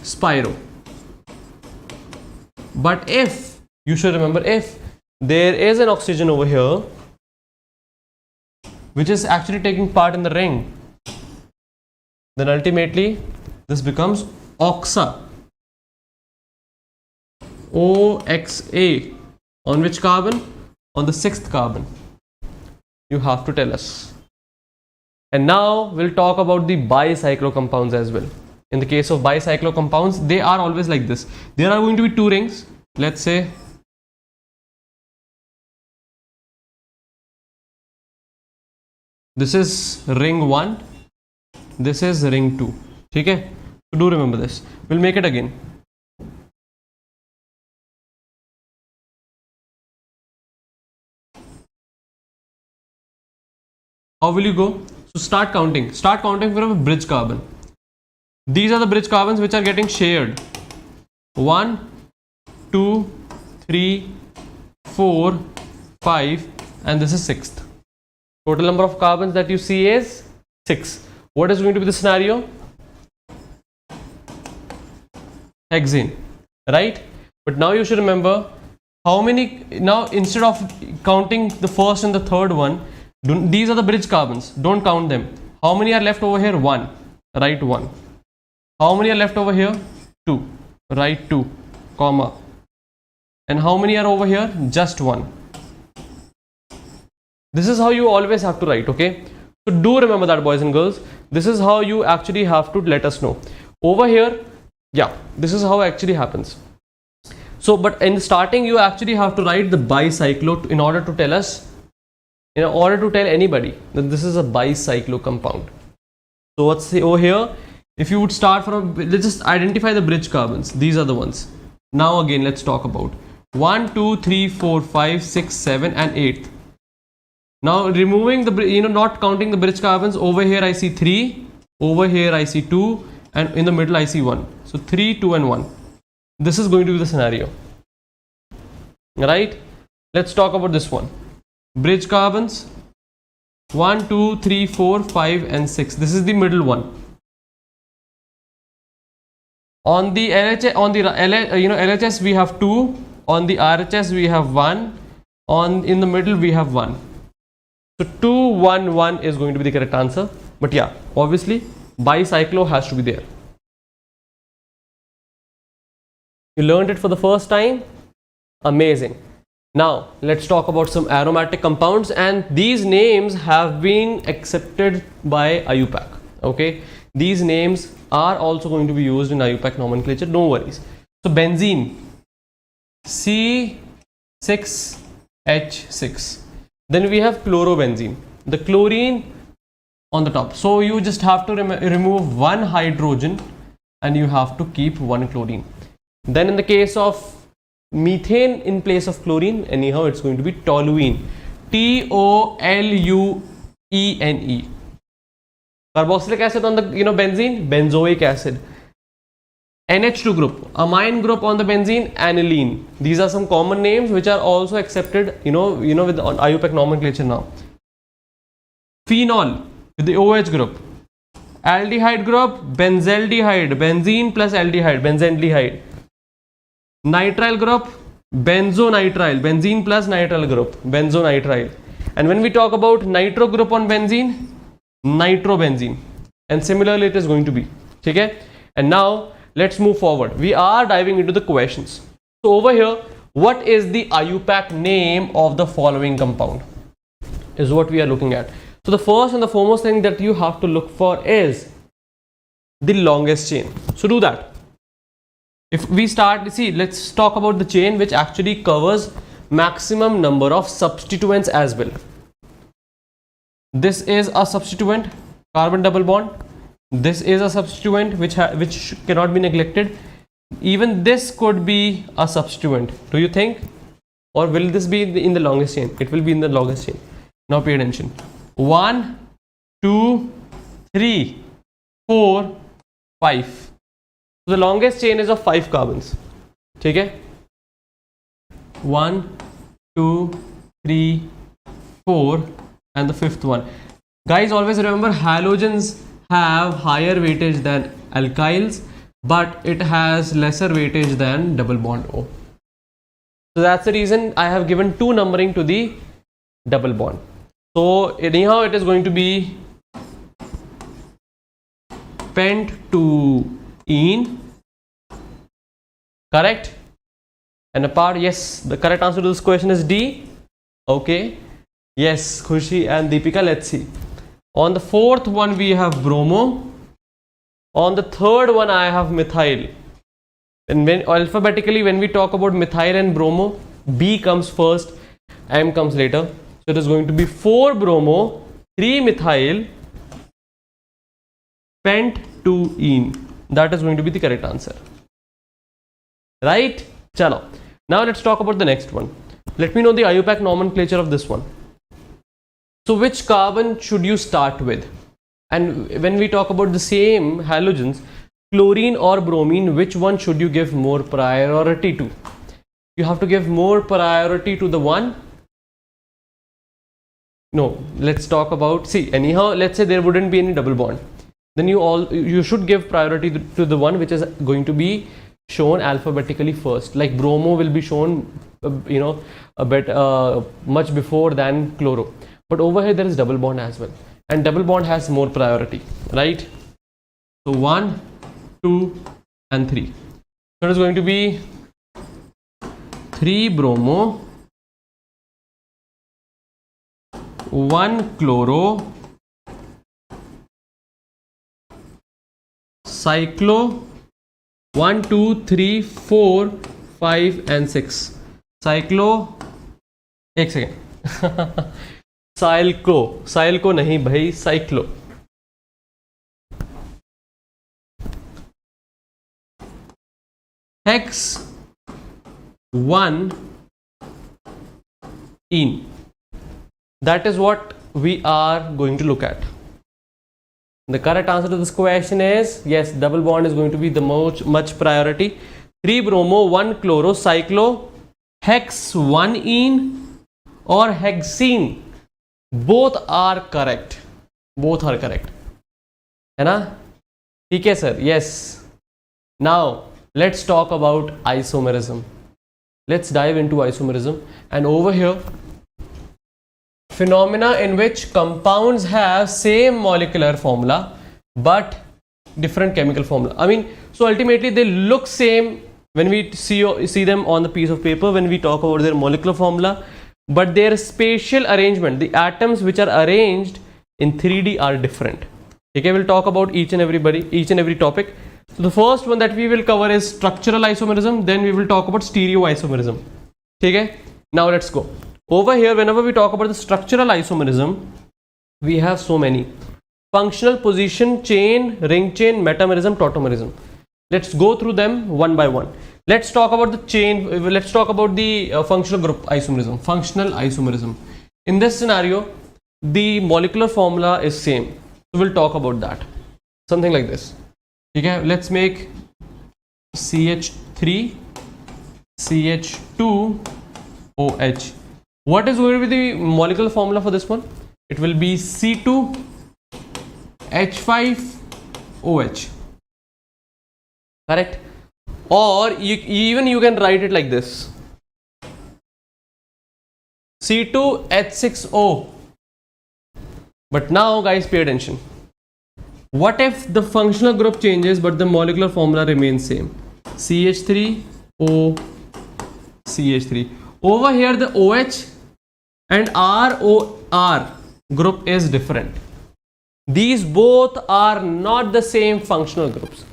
Spiro. But if, you should remember, if there is an oxygen over here which is actually taking part in the ring, then ultimately this becomes oxa. OXA. On which carbon? On the 6th carbon. You have to tell us. And now we'll talk about the bicyclo compounds as well. In the case of bicyclo compounds, they are always like this. There are going to be 2 rings. Let's say this is ring 1, this is ring 2. Okay? So do remember this. We'll make it again. How will you go? So start counting. Start counting from a bridge carbon. These are the bridge carbons which are getting shared. 1, 2, 3, 4, 5, and this is 6th. Total number of carbons that you see is 6. What is going to be the scenario? Hexane, right? But now you should remember how many, now instead of counting the first and the third one, these are the bridge carbons, don't count them. How many are left over here? 1, write 1. How many are left over here? 2, write 2, comma. And how many are over here? Just 1. This is how you always have to write, okay? So do remember that, boys and girls. This is how you actually have to let us know. Over here, yeah, this is how it actually happens. So, but in the starting, you actually have to write the bicyclo in order to tell us, in order to tell anybody that this is a bicyclo compound. So what's over here? If you would start from, let's just identify the bridge carbons. These are the ones. Now again, let's talk about 1, 2, 3, 4, 5, 6, 7, and 8th. Now removing the, not counting the bridge carbons, over here I see 3, over here I see 2, and in the middle I see 1. So 3, 2, and 1. This is going to be the scenario. Right? Let's talk about this one. Bridge carbons, 1, 2, 3, 4, 5 and 6. This is the middle one. On the LHS, LHS we have 2. On the RHS we have 1. In the middle we have 1. So 2, 1, 1 is going to be the correct answer. But yeah, obviously Bicyclo has to be there. You learned it for the first time? Amazing. Now let's talk about some aromatic compounds, and these names have been accepted by IUPAC. Okay, these names are also going to be used in IUPAC nomenclature, no worries. So benzene, C6H6. Then we have chlorobenzene, the chlorine on the top. So you just have to remove one hydrogen and you have to keep one chlorine. Then in the case of methane in place of chlorine, anyhow it's going to be toluene, Toluene. Carboxylic acid on the benzene, benzoic acid. NH2 group, amine group on the benzene, aniline. These are some common names which are also accepted with IUPAC nomenclature now. Phenol with the OH group. Aldehyde group, benzaldehyde, benzene plus aldehyde, benzaldehyde. Nitrile group, benzonitrile, benzene plus nitrile group, benzonitrile. And when we talk about nitro group on benzene, nitrobenzene. And similarly it is going to be. Okay? And now let's move forward. We are diving into the questions. So over here, what is the IUPAC name of the following compound is what we are looking at. So the first and the foremost thing that you have to look for is the longest chain. So do that. If we start, let's talk about the chain which actually covers maximum number of substituents as well. This is a substituent, carbon double bond. This is a substituent which cannot be neglected. Even this could be a substituent. Do you think? Or will this be in the longest chain? It will be in the longest chain. Now pay attention. 1, 2, 3, 4, 5. So the longest chain is of 5 carbons. Okay? 1, 2, 3, 4 and the fifth one. Guys, always remember halogens have higher weightage than alkyls, but it has lesser weightage than double bond O. So that's the reason I have given 2 numbering to the double bond. So anyhow it is going to be pent-2-ene. Correct? And apart, yes, the correct answer to this question is D. Okay. Yes, Khushi and Deepika, let's see. On the fourth one we have bromo. On the third one I have methyl. And alphabetically when we talk about methyl and bromo, B comes first, M comes later. So it is going to be 4 bromo, 3 methyl, pent-2-ene. That is going to be the correct answer. Right? Chalo. Now let's talk about the next one. Let me know the IUPAC nomenclature of this one. So which carbon should you start with? And when we talk about the same halogens, chlorine or bromine, which one should you give more priority to? You have to give more priority to the one. No, let's talk about, anyhow, let's say there wouldn't be any double bond. Then you should give priority to the one which is going to be shown alphabetically first. Like bromo will be shown, a bit much before than chloro. But over here there is double bond as well, and double bond has more priority, right? So 1, 2 and 3. So it is going to be 3 bromo, 1 chloro, cyclo, 1, 2, 3, 4, 5 and 6. Cyclo, 1 second. Cyclo नहीं भाई, cyclo. Hex 1-ene. That is what we are going to look at. The correct answer to this question is yes, double bond is going to be the much priority. 3 bromo, 1 chloro, cyclo, hex 1-ene or hexene. both are correct, है ना? ठीक है sir, yes. Now let's talk about isomerism. Let's dive into isomerism, and over here, phenomena in which compounds have same molecular formula but different chemical formula. I mean, so ultimately they look same when we see them on the piece of paper, when we talk about their molecular formula, but their spatial arrangement, the atoms which are arranged in 3D are different. Okay, we'll talk about each and every topic. So the first one that we will cover is structural isomerism, then we will talk about stereoisomerism. Okay, now let's go. Over here, whenever we talk about the structural isomerism, we have so many: functional, position, chain, ring chain, metamerism, tautomerism. Let's go through them one by one. Let's talk about the chain. Let's talk about the functional group isomerism. Functional isomerism. In this scenario, the molecular formula is same. So we'll talk about that. Something like this. Okay, let's make CH3, CH2, OH. What is going to be the molecular formula for this one? It will be C2, H5, OH. Correct? Or even you can write it like this: C2H6O. But now guys, pay attention. What if the functional group changes but the molecular formula remains same? CH3O, CH3. Over here the OH and ROR group is different. These both are not the same functional groups.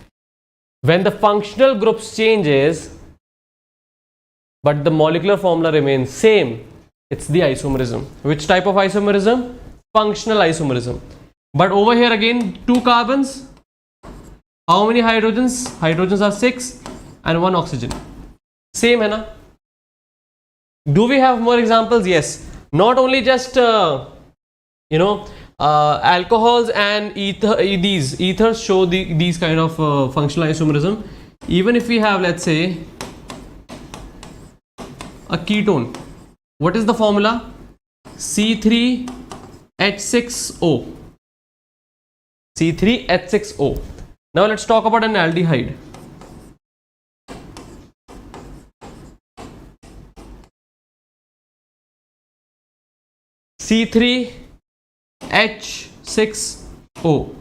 When the functional groups changes but the molecular formula remains same, it's the isomerism. Which type of isomerism? Functional isomerism. But over here again, 2 carbons. How many hydrogens? Hydrogens are 6 and 1 oxygen. Same hai na? Do we have more examples? Yes. Not only just alcohols and these ethers show these kind of functional isomerism. Even if we have, let's say, a ketone, what is the formula? C3H6O. C3H6O. Now let's talk about an aldehyde. C3H6O.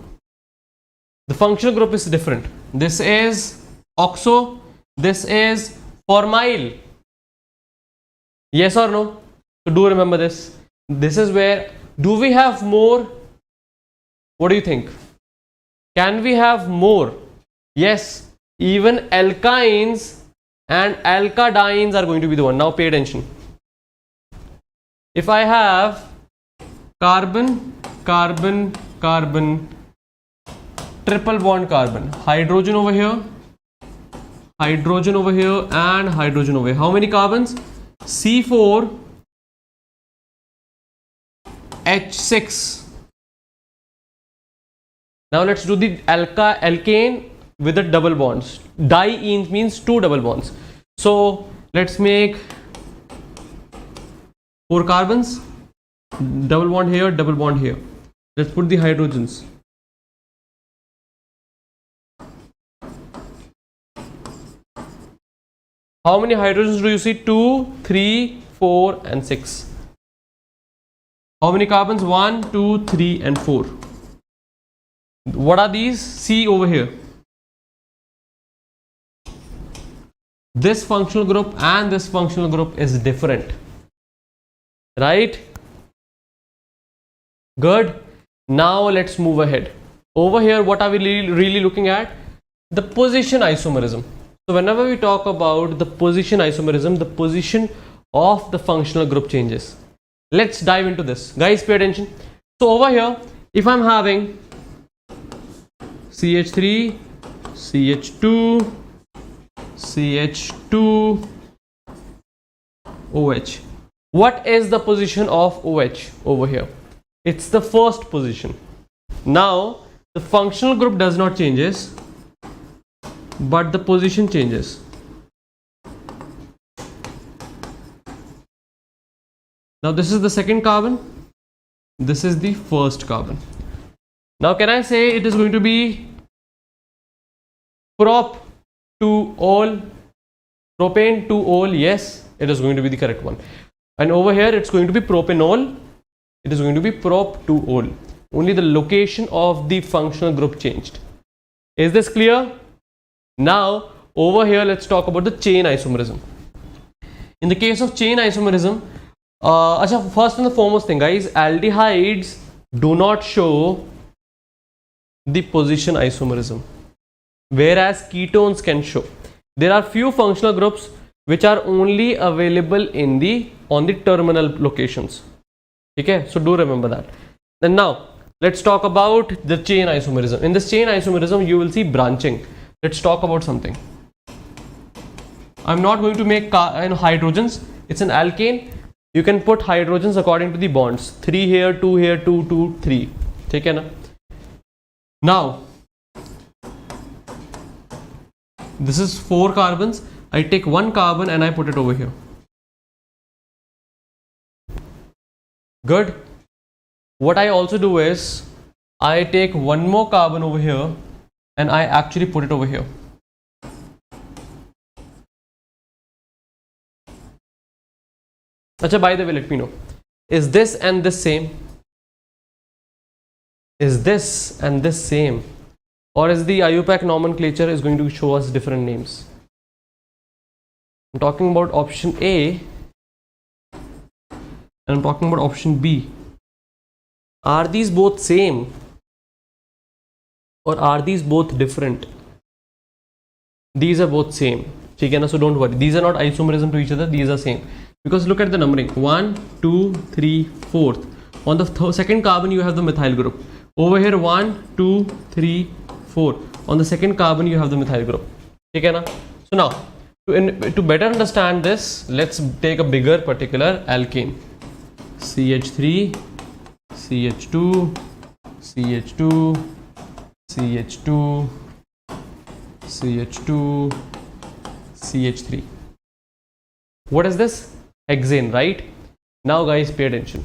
The functional group is different. This is oxo, this is formyl. Yes or no? So do remember this. This is where, do we have more? What do you think? Can we have more? Yes, even alkynes and alkadines are going to be the one. Now pay attention. If I have carbon, carbon, carbon, triple bond carbon, hydrogen over here, and hydrogen over here. How many carbons? C4H6. Now let's do the alkane with the double bonds. Diene means 2 double bonds. So let's make 4 carbons, double bond here, double bond here. Let's put the hydrogens. How many hydrogens do you see? 2, 3, 4 and 6. How many carbons? 1, 2, 3 and 4. What are these? See over here. This functional group and this functional group is different. Right? Good. Now let's move ahead. Over here, what are we really looking at? The position isomerism. So whenever we talk about the position isomerism, the position of the functional group changes. Let's dive into this. Guys, pay attention. So over here, if I'm having CH3, CH2, CH2, OH. What is the position of OH over here? It's the first position. Now the functional group does not changes, but the position changes. Now this is the second carbon, This is the first carbon. Now can I say it is going to be prop to all, propane to all? Yes, it is going to be the correct one. And over here it's going to be propanol. It is going to be prop to all. Only the location of the functional group changed. Is this clear? Now over here let's talk about the chain isomerism. In the case of chain isomerism, first and the foremost thing, guys, aldehydes do not show the position isomerism, whereas ketones can show. There are few functional groups which are only available on the terminal locations. Okay, so do remember that. And now let's talk about the chain isomerism. In this chain isomerism, you will see branching. Let's talk about something. I'm not going to make hydrogens. It's an alkane. You can put hydrogens according to the bonds. 3 here, 2 here, 2, 2, 3. Okay, na? Now, this is 4 carbons. I take 1 carbon and I put it over here. Good. What I also do is, I take 1 more carbon over here and I actually put it over here. Acha, by the way, let me know. Is this and this same? Is this and this same? Or is the IUPAC nomenclature is going to show us different names? I'm talking about option A and I'm talking about option B. Are these both same? Or are these both different? These are both same. So don't worry. These are not isomerism to each other. These are same. Because look at the numbering. 1, 2, 3, 4. On the second carbon you have the methyl group. Over here 1, 2, 3, 4. On the second carbon you have the methyl group. Okay, na? So now to better understand this, let's take a bigger particular alkane. CH3, CH2, CH2, CH2, CH2, CH3. What is this? Hexane, right? Now guys, pay attention.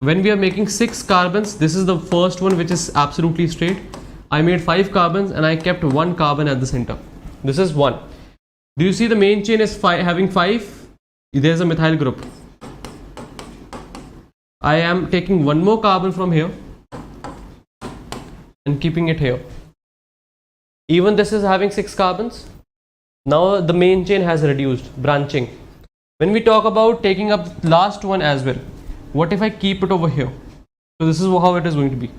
When we are making 6 carbons, this is the first one which is absolutely straight. I made 5 carbons and I kept 1 carbon at the center. This is 1. Do you see the main chain is having 5? There is a methyl group. I am taking 1 more carbon from here and keeping it here. Even this is having 6 carbons. Now the main chain has reduced, branching. When we talk about taking up last one as well, what if I keep it over here? So this is how it is going to be.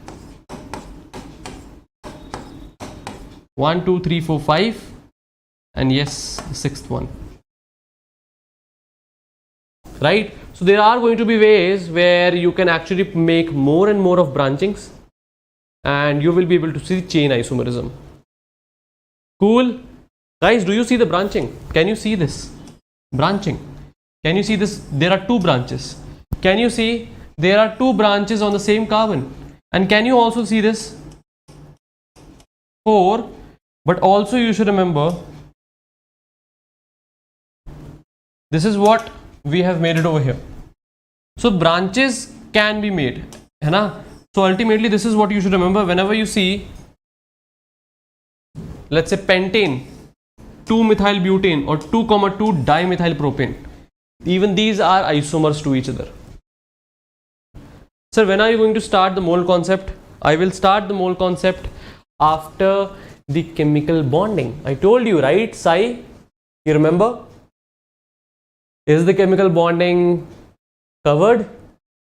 1, 2, 3, 4, 5, and yes, the 6th one. Right? So there are going to be ways where you can actually make more and more of branchings, and you will be able to see chain isomerism. Cool. Guys, do you see the branching? Can you see this? Branching. Can you see this? There are 2 branches. Can you see there are 2 branches on the same carbon? And can you also see this? 4. But also you should remember, this is what we have made it over here. So branches can be made. So ultimately this is what you should remember whenever you see, let's say pentane, 2-methylbutane or 2,2 dimethylpropane. Even these are isomers to each other. Sir, when are you going to start the mole concept? I will start the mole concept after the chemical bonding. I told you, right, Sai? You remember? Is the chemical bonding covered?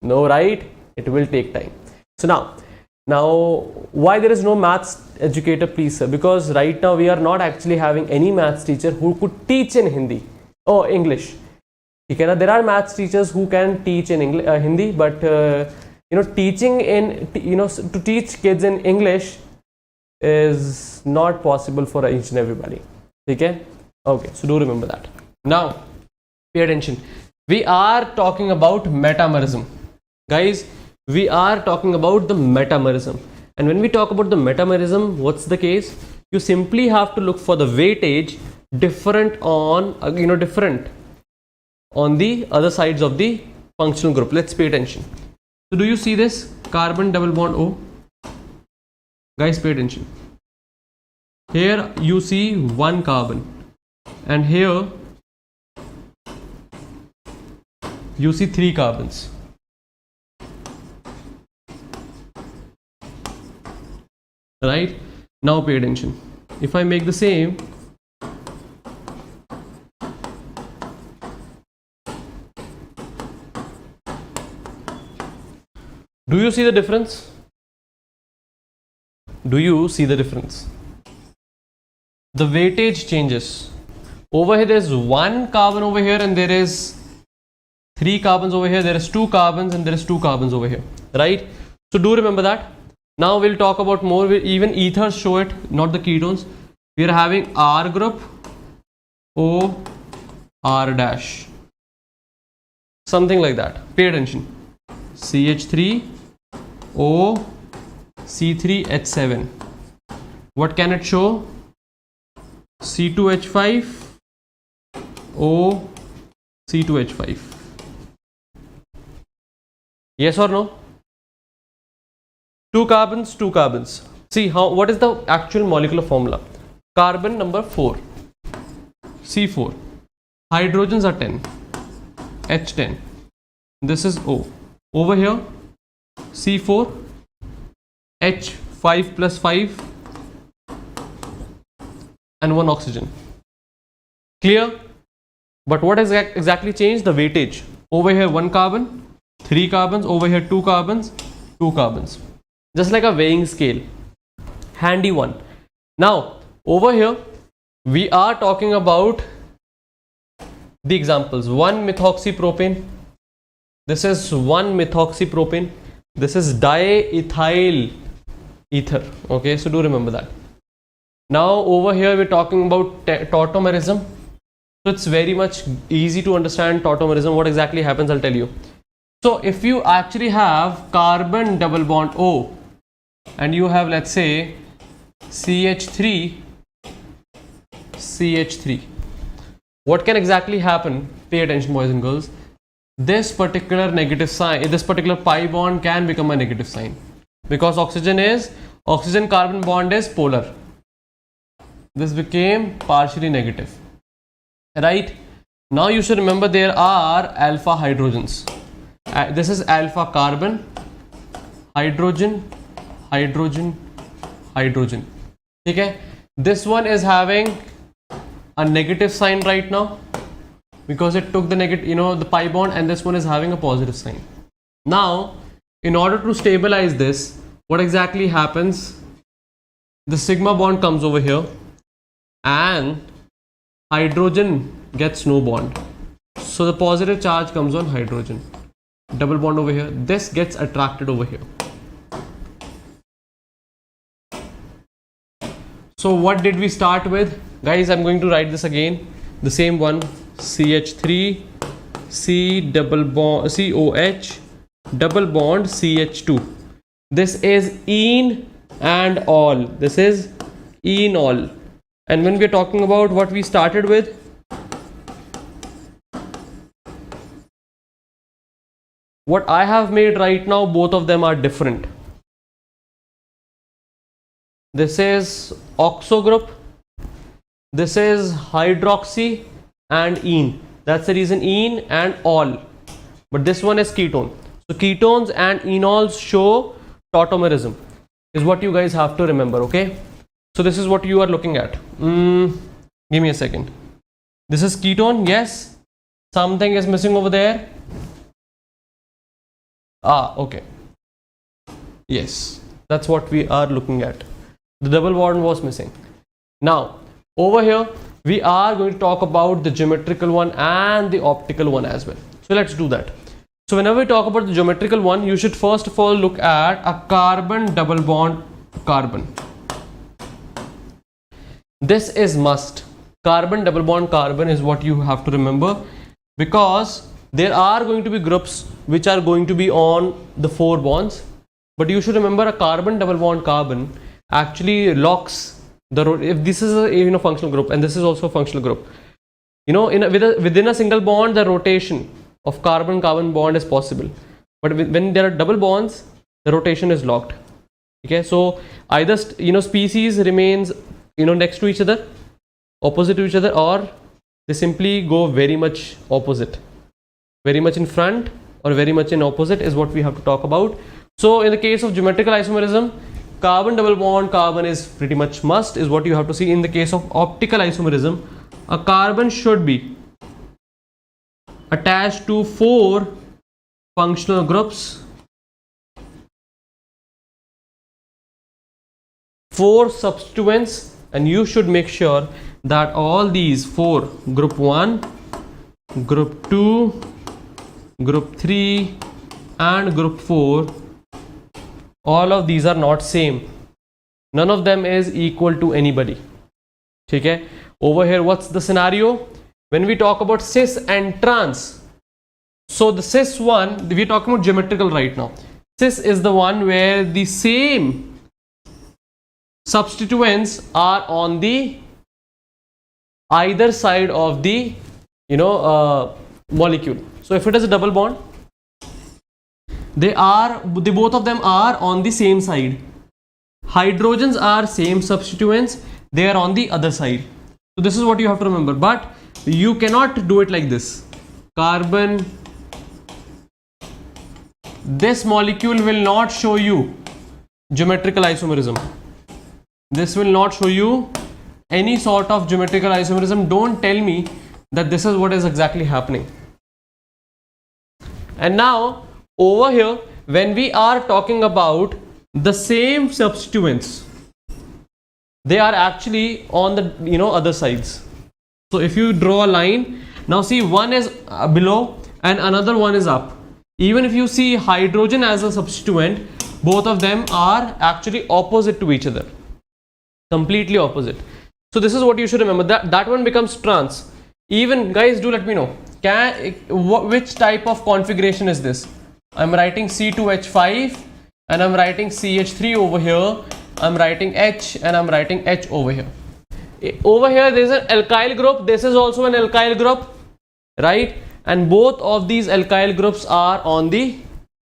No, right? It will take time. So now why there is no maths educator, please sir? Because right now we are not actually having any maths teacher who could teach in Hindi or English. There are maths teachers who can teach in Hindi, but teaching in to teach kids in English is not possible for each and everybody. Okay, so do remember that. Now pay attention. We are talking about metamerism, guys. We are talking about the metamerism, and when we talk about the metamerism, what's the case? You simply have to look for the weightage different on different on the other sides of the functional group. Let's pay attention. So do you see this carbon double bond O? Guys, pay attention. Here you see one carbon, and here you see 3 carbons. Right? Now pay attention. If I make the same, do you see the difference? Do you see the difference? The weightage changes. Over here there is 1 carbon over here, and there is 3 carbons over here. There is 2 carbons, and there is 2 carbons over here. Right? So do remember that. Now we'll talk about more. Even ethers show it, not the ketones. We are having R group, O, R dash. Something like that. Pay attention. CH3, O, C3H7. What can it show? C2H5, O, C2H5. Yes or no? 2 carbons, 2 carbons. See how, what is the actual molecular formula? Carbon number 4, C4. Hydrogens are 10, H10. This is O. Over here, C4, H5 plus 5, and 1 oxygen. Clear? But what has exactly changed? The weightage. Over here 1 carbon, 3 carbons. Over here 2 carbons, 2 carbons. Just like a weighing scale. Handy one. Now over here we are talking about the examples. 1 methoxypropane. This is 1 methoxypropane. This is diethyl ether. Okay, so do remember that. Now over here we're talking about tautomerism. So it's very much easy to understand tautomerism. What exactly happens, I'll tell you. So if you actually have carbon double bond O, and you have, let's say, CH3, CH3. What can exactly happen? Pay attention, boys and girls. This particular negative sign, this particular pi bond can become a negative sign, because oxygen carbon bond is polar. This became partially negative. Right? Now you should remember there are alpha hydrogens. This is alpha carbon, hydrogen, hydrogen, hydrogen. Okay? This one is having a negative sign right now because it took the negative, the pi bond, and this one is having a positive sign. Now, in order to stabilize this, what exactly happens? The sigma bond comes over here, and hydrogen gets no bond. So the positive charge comes on hydrogen. Double bond over here. This gets attracted over here. So what did we start with? Guys, I'm going to write this again. The same one. CH3, C double bond, COH, double bond CH2. This is ene and all. This is enol. And when we're talking about what we started with, what I have made right now, both of them are different. This is oxo group, this is hydroxy and ene. That's the reason ene and all. But this one is ketone. So ketones and enols show tautomerism, is what you guys have to remember. Okay, so this is what you are looking at. Give me a second. This is ketone. Yes, something is missing over there. Okay, yes, that's what we are looking at. The double bond was missing. Now over here we are going to talk about the geometrical one and the optical one as well. So let's do that. So whenever we talk about the geometrical one, you should first of all look at a carbon double bond carbon. This is must. Carbon double bond carbon is what you have to remember, because there are going to be groups which are going to be on the 4 bonds, but you should remember a carbon double bond carbon actually locks the if this is a functional group and this is also a functional group, within a single bond the rotation of carbon-carbon bond is possible, but when there are double bonds, the rotation is locked. Okay, so either species remains next to each other, opposite to each other, or they simply go very much opposite, very much in front or very much in opposite is what we have to talk about. So in the case of geometrical isomerism, carbon double bond carbon is pretty much must, is what you have to see. In the case of optical isomerism, a carbon should be attached to 4 functional groups, 4 substituents, and you should make sure that all these 4, group 1, group 2, group 3 and group 4, all of these are not same. None of them is equal to anybody. Okay, over here what's the scenario when we talk about cis and trans? So the cis one, we're talking about geometrical right now. Cis is the one where the same substituents are on the either side of the molecule. So if it is a double bond, they both of them are on the same side. Hydrogens are same substituents, they are on the other side. So this is what you have to remember, but you cannot do it like this. Carbon, this molecule will not show you geometrical isomerism. This will not show you any sort of geometrical isomerism. Don't tell me that this is what is exactly happening. And now over here, when we are talking about the same substituents, they are actually on the other sides. So if you draw a line, now see, one is below and another one is up. Even if you see hydrogen as a substituent, both of them are actually opposite to each other, completely opposite. So this is what you should remember, that one becomes trans. Even guys, do let me know, which type of configuration is this? I'm writing C2H5 and I'm writing CH3 over here, I'm writing H and I'm writing H over here. Over here there is an alkyl group, this is also an alkyl group, right? And both of these alkyl groups are on the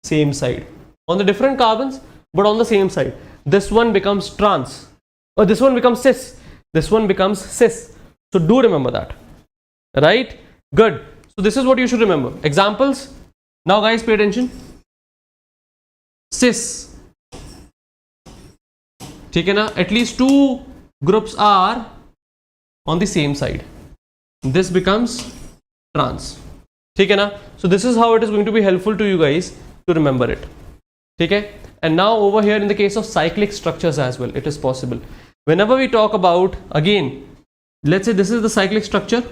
same side, on the different carbons but on the same side. This one becomes trans, or this one becomes cis, this one becomes cis. So do remember that, right? Good. So this is what you should remember. Examples. Now guys, pay attention. Cis, ठीक है ना, at least 2 groups are on the same side. This becomes trans, ठीक है ना. So this is how it is going to be helpful to you guys to remember it, ठीक है. And now over here in the case of cyclic structures as well, it is possible. Whenever we talk about, again, let's say this is the cyclic structure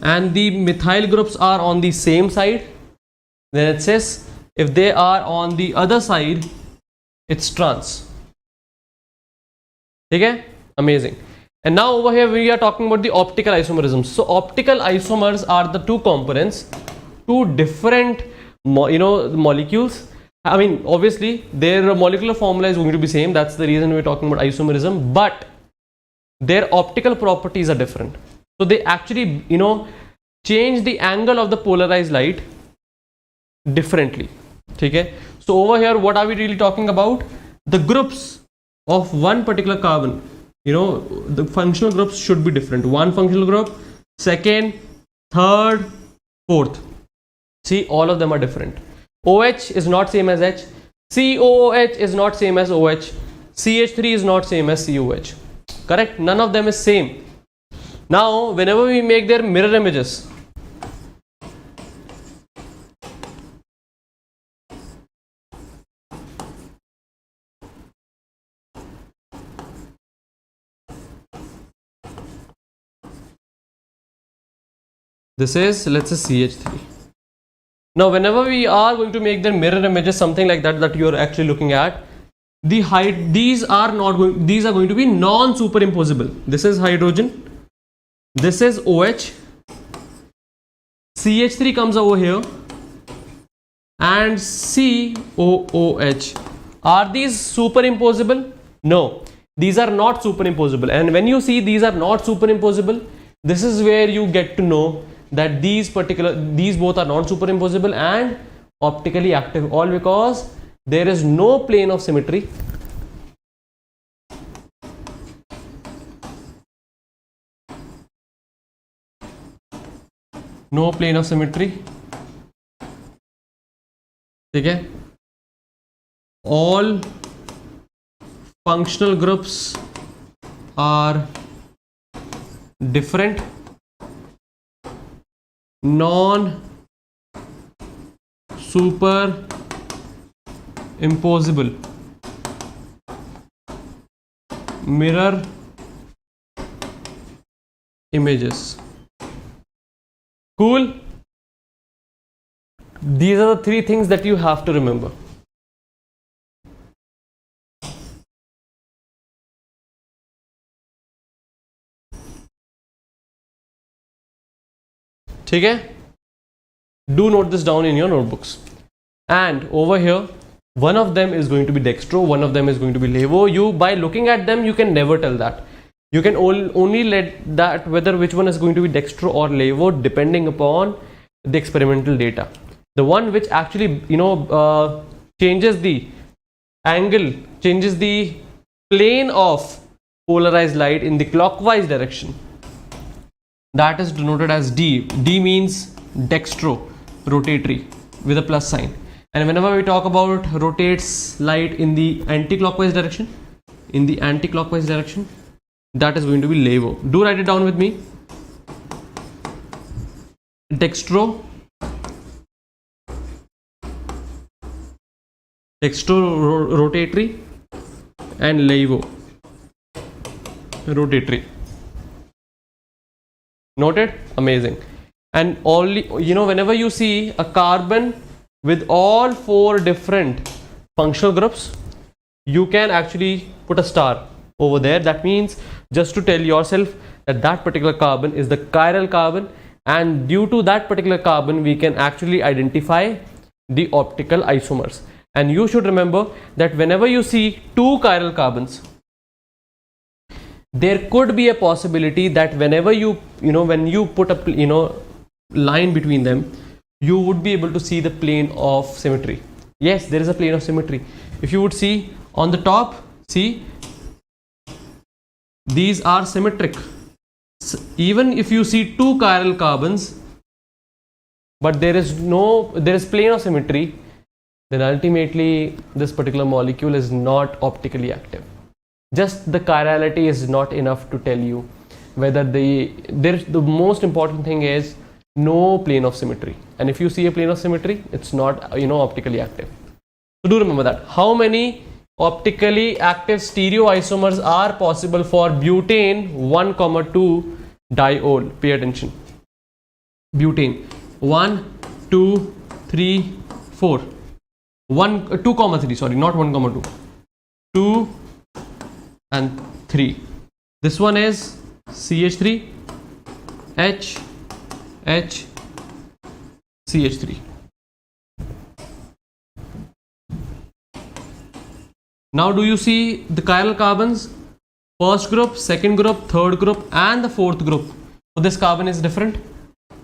and the methyl groups are on the same side, then it says if they are on the other side, it's trans. Okay, amazing. And now over here we are talking about the optical isomerisms. So optical isomers are the 2 components, 2 different molecules. I mean, obviously their molecular formula is going to be same, that's the reason we're talking about isomerism, but their optical properties are different. So they actually change the angle of the polarized light differently. Okay, so over here what are we really talking about? The groups of one particular carbon, the functional groups should be different. One functional group, second, third, fourth. See, all of them are different. OH is not same as H, COOH is not same as OH, CH3 is not same as COH. Correct? None of them is same. Now whenever we make their mirror images, this is, let's say, CH3. Now whenever we are going to make their mirror images, something like that you are actually looking at, the height, these are going to be non-superimposable. This is hydrogen, this is OH, CH3 comes over here, and COOH. Are these superimposable? No, these are not superimposable. And when you see these are not superimposable, this is where you get to know that these both are non superimposable and optically active, all because there is no plane of symmetry. No plane of symmetry. Okay. All functional groups are different, non-superimposable, mirror images. Cool. These are the three things that you have to remember. Okay? Do note this down in your notebooks. And over here, one of them is going to be dextro, one of them is going to be levo. You, by looking at them, you can never tell that. You can only let that whether which one is going to be dextro or levo depending upon the experimental data. The one which actually changes the angle, changes the plane of polarized light in the clockwise direction, that is denoted as D. D means dextro, rotatory, with a plus sign. And whenever we talk about rotates light in the anti-clockwise direction, that is going to be levo. Do write it down with me. Dextro, rotatory, and levo, rotatory. Noted? Amazing. And only, whenever you see a carbon with all four different functional groups, you can actually put a star over there. That means just to tell yourself that that particular carbon is the chiral carbon, and due to that particular carbon we can actually identify the optical isomers. And you should remember that whenever you see two chiral carbons, there could be a possibility that whenever when you put a line between them, you would be able to see the plane of symmetry. Yes, there is a plane of symmetry. If you would see on the top, see, these are symmetric. Even if you see two chiral carbons, but there is plane of symmetry, then ultimately this particular molecule is not optically active. Just the chirality is not enough to tell you whether the most important thing is no plane of symmetry. And if you see a plane of symmetry, it's not optically active. So do remember that. How many optically active stereoisomers are possible for butane 1,2 diol? Pay attention. Butane 1, 2, 3, 4. 2,3, sorry, not 1,2. 2 and 3. This one is CH3, H, H, CH3. Now do you see the chiral carbons? First group, second group, third group, and the fourth group. So this carbon is different.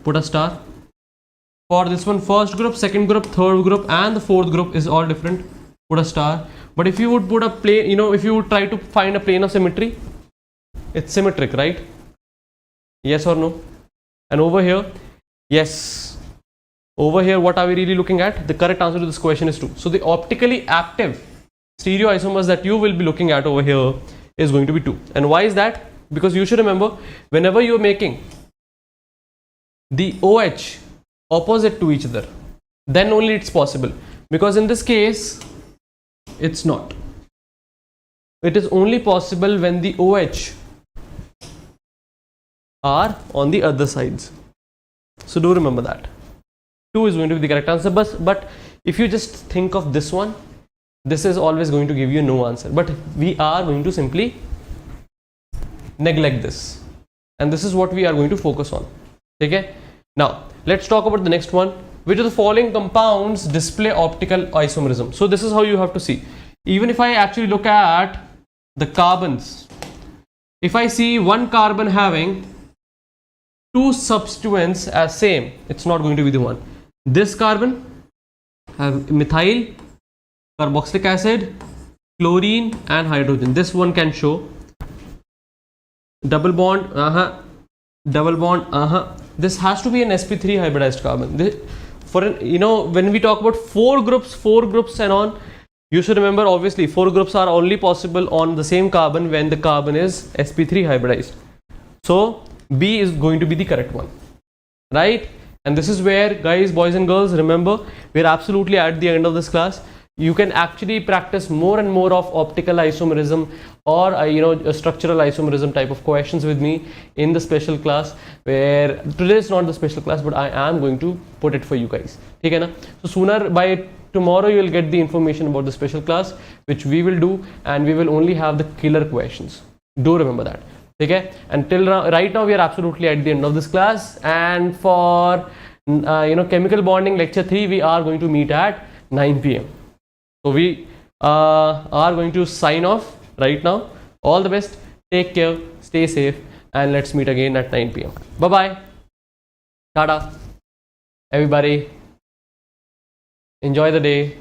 Put a star. For this one, first group, second group, third group, and the fourth group is all different. Put a star. But if you would put a plane, if you would try to find a plane of symmetry, it's symmetric, right? Yes or no? And over here, yes. Over here, what are we really looking at? The correct answer to this question is 2. So the optically active stereoisomers that you will be looking at over here is going to be 2. And why is that? Because you should remember, whenever you are making the OH opposite to each other, then only it's possible. Because in this case, it's not. It is only possible when the OH are on the other sides. So do remember that. 2 is going to be the correct answer. But if you just think of this one, this is always going to give you no answer. But we are going to simply neglect this. And this is what we are going to focus on. Okay? Now, let's talk about the next one. Which of the following compounds display optical isomerism? So this is how you have to see. Even if I actually look at the carbons, if I see one carbon having two substituents as same, it's not going to be the one. This carbon have methyl, carboxylic acid, chlorine and hydrogen. This one can show double bond, double bond, this has to be an sp3 hybridized carbon. When we talk about four groups and on, you should remember obviously 4 groups are only possible on the same carbon when the carbon is sp3 hybridized. So B is going to be the correct one, right? And this is where, guys, boys and girls, remember, we're absolutely at the end of this class. You can actually practice more and more of optical isomerism or a structural isomerism type of questions with me in the special class, where today is not the special class, but I am going to put it for you guys. Okay, na? So sooner, by tomorrow, you will get the information about the special class, which we will do, and we will only have the killer questions. Do remember that. Okay, until now, right now we are absolutely at the end of this class, and for chemical bonding lecture 3 we are going to meet at 9 p.m. So we are going to sign off right now. All the best, take care, stay safe, and let's meet again at 9 p.m. Bye bye, tata everybody, enjoy the day.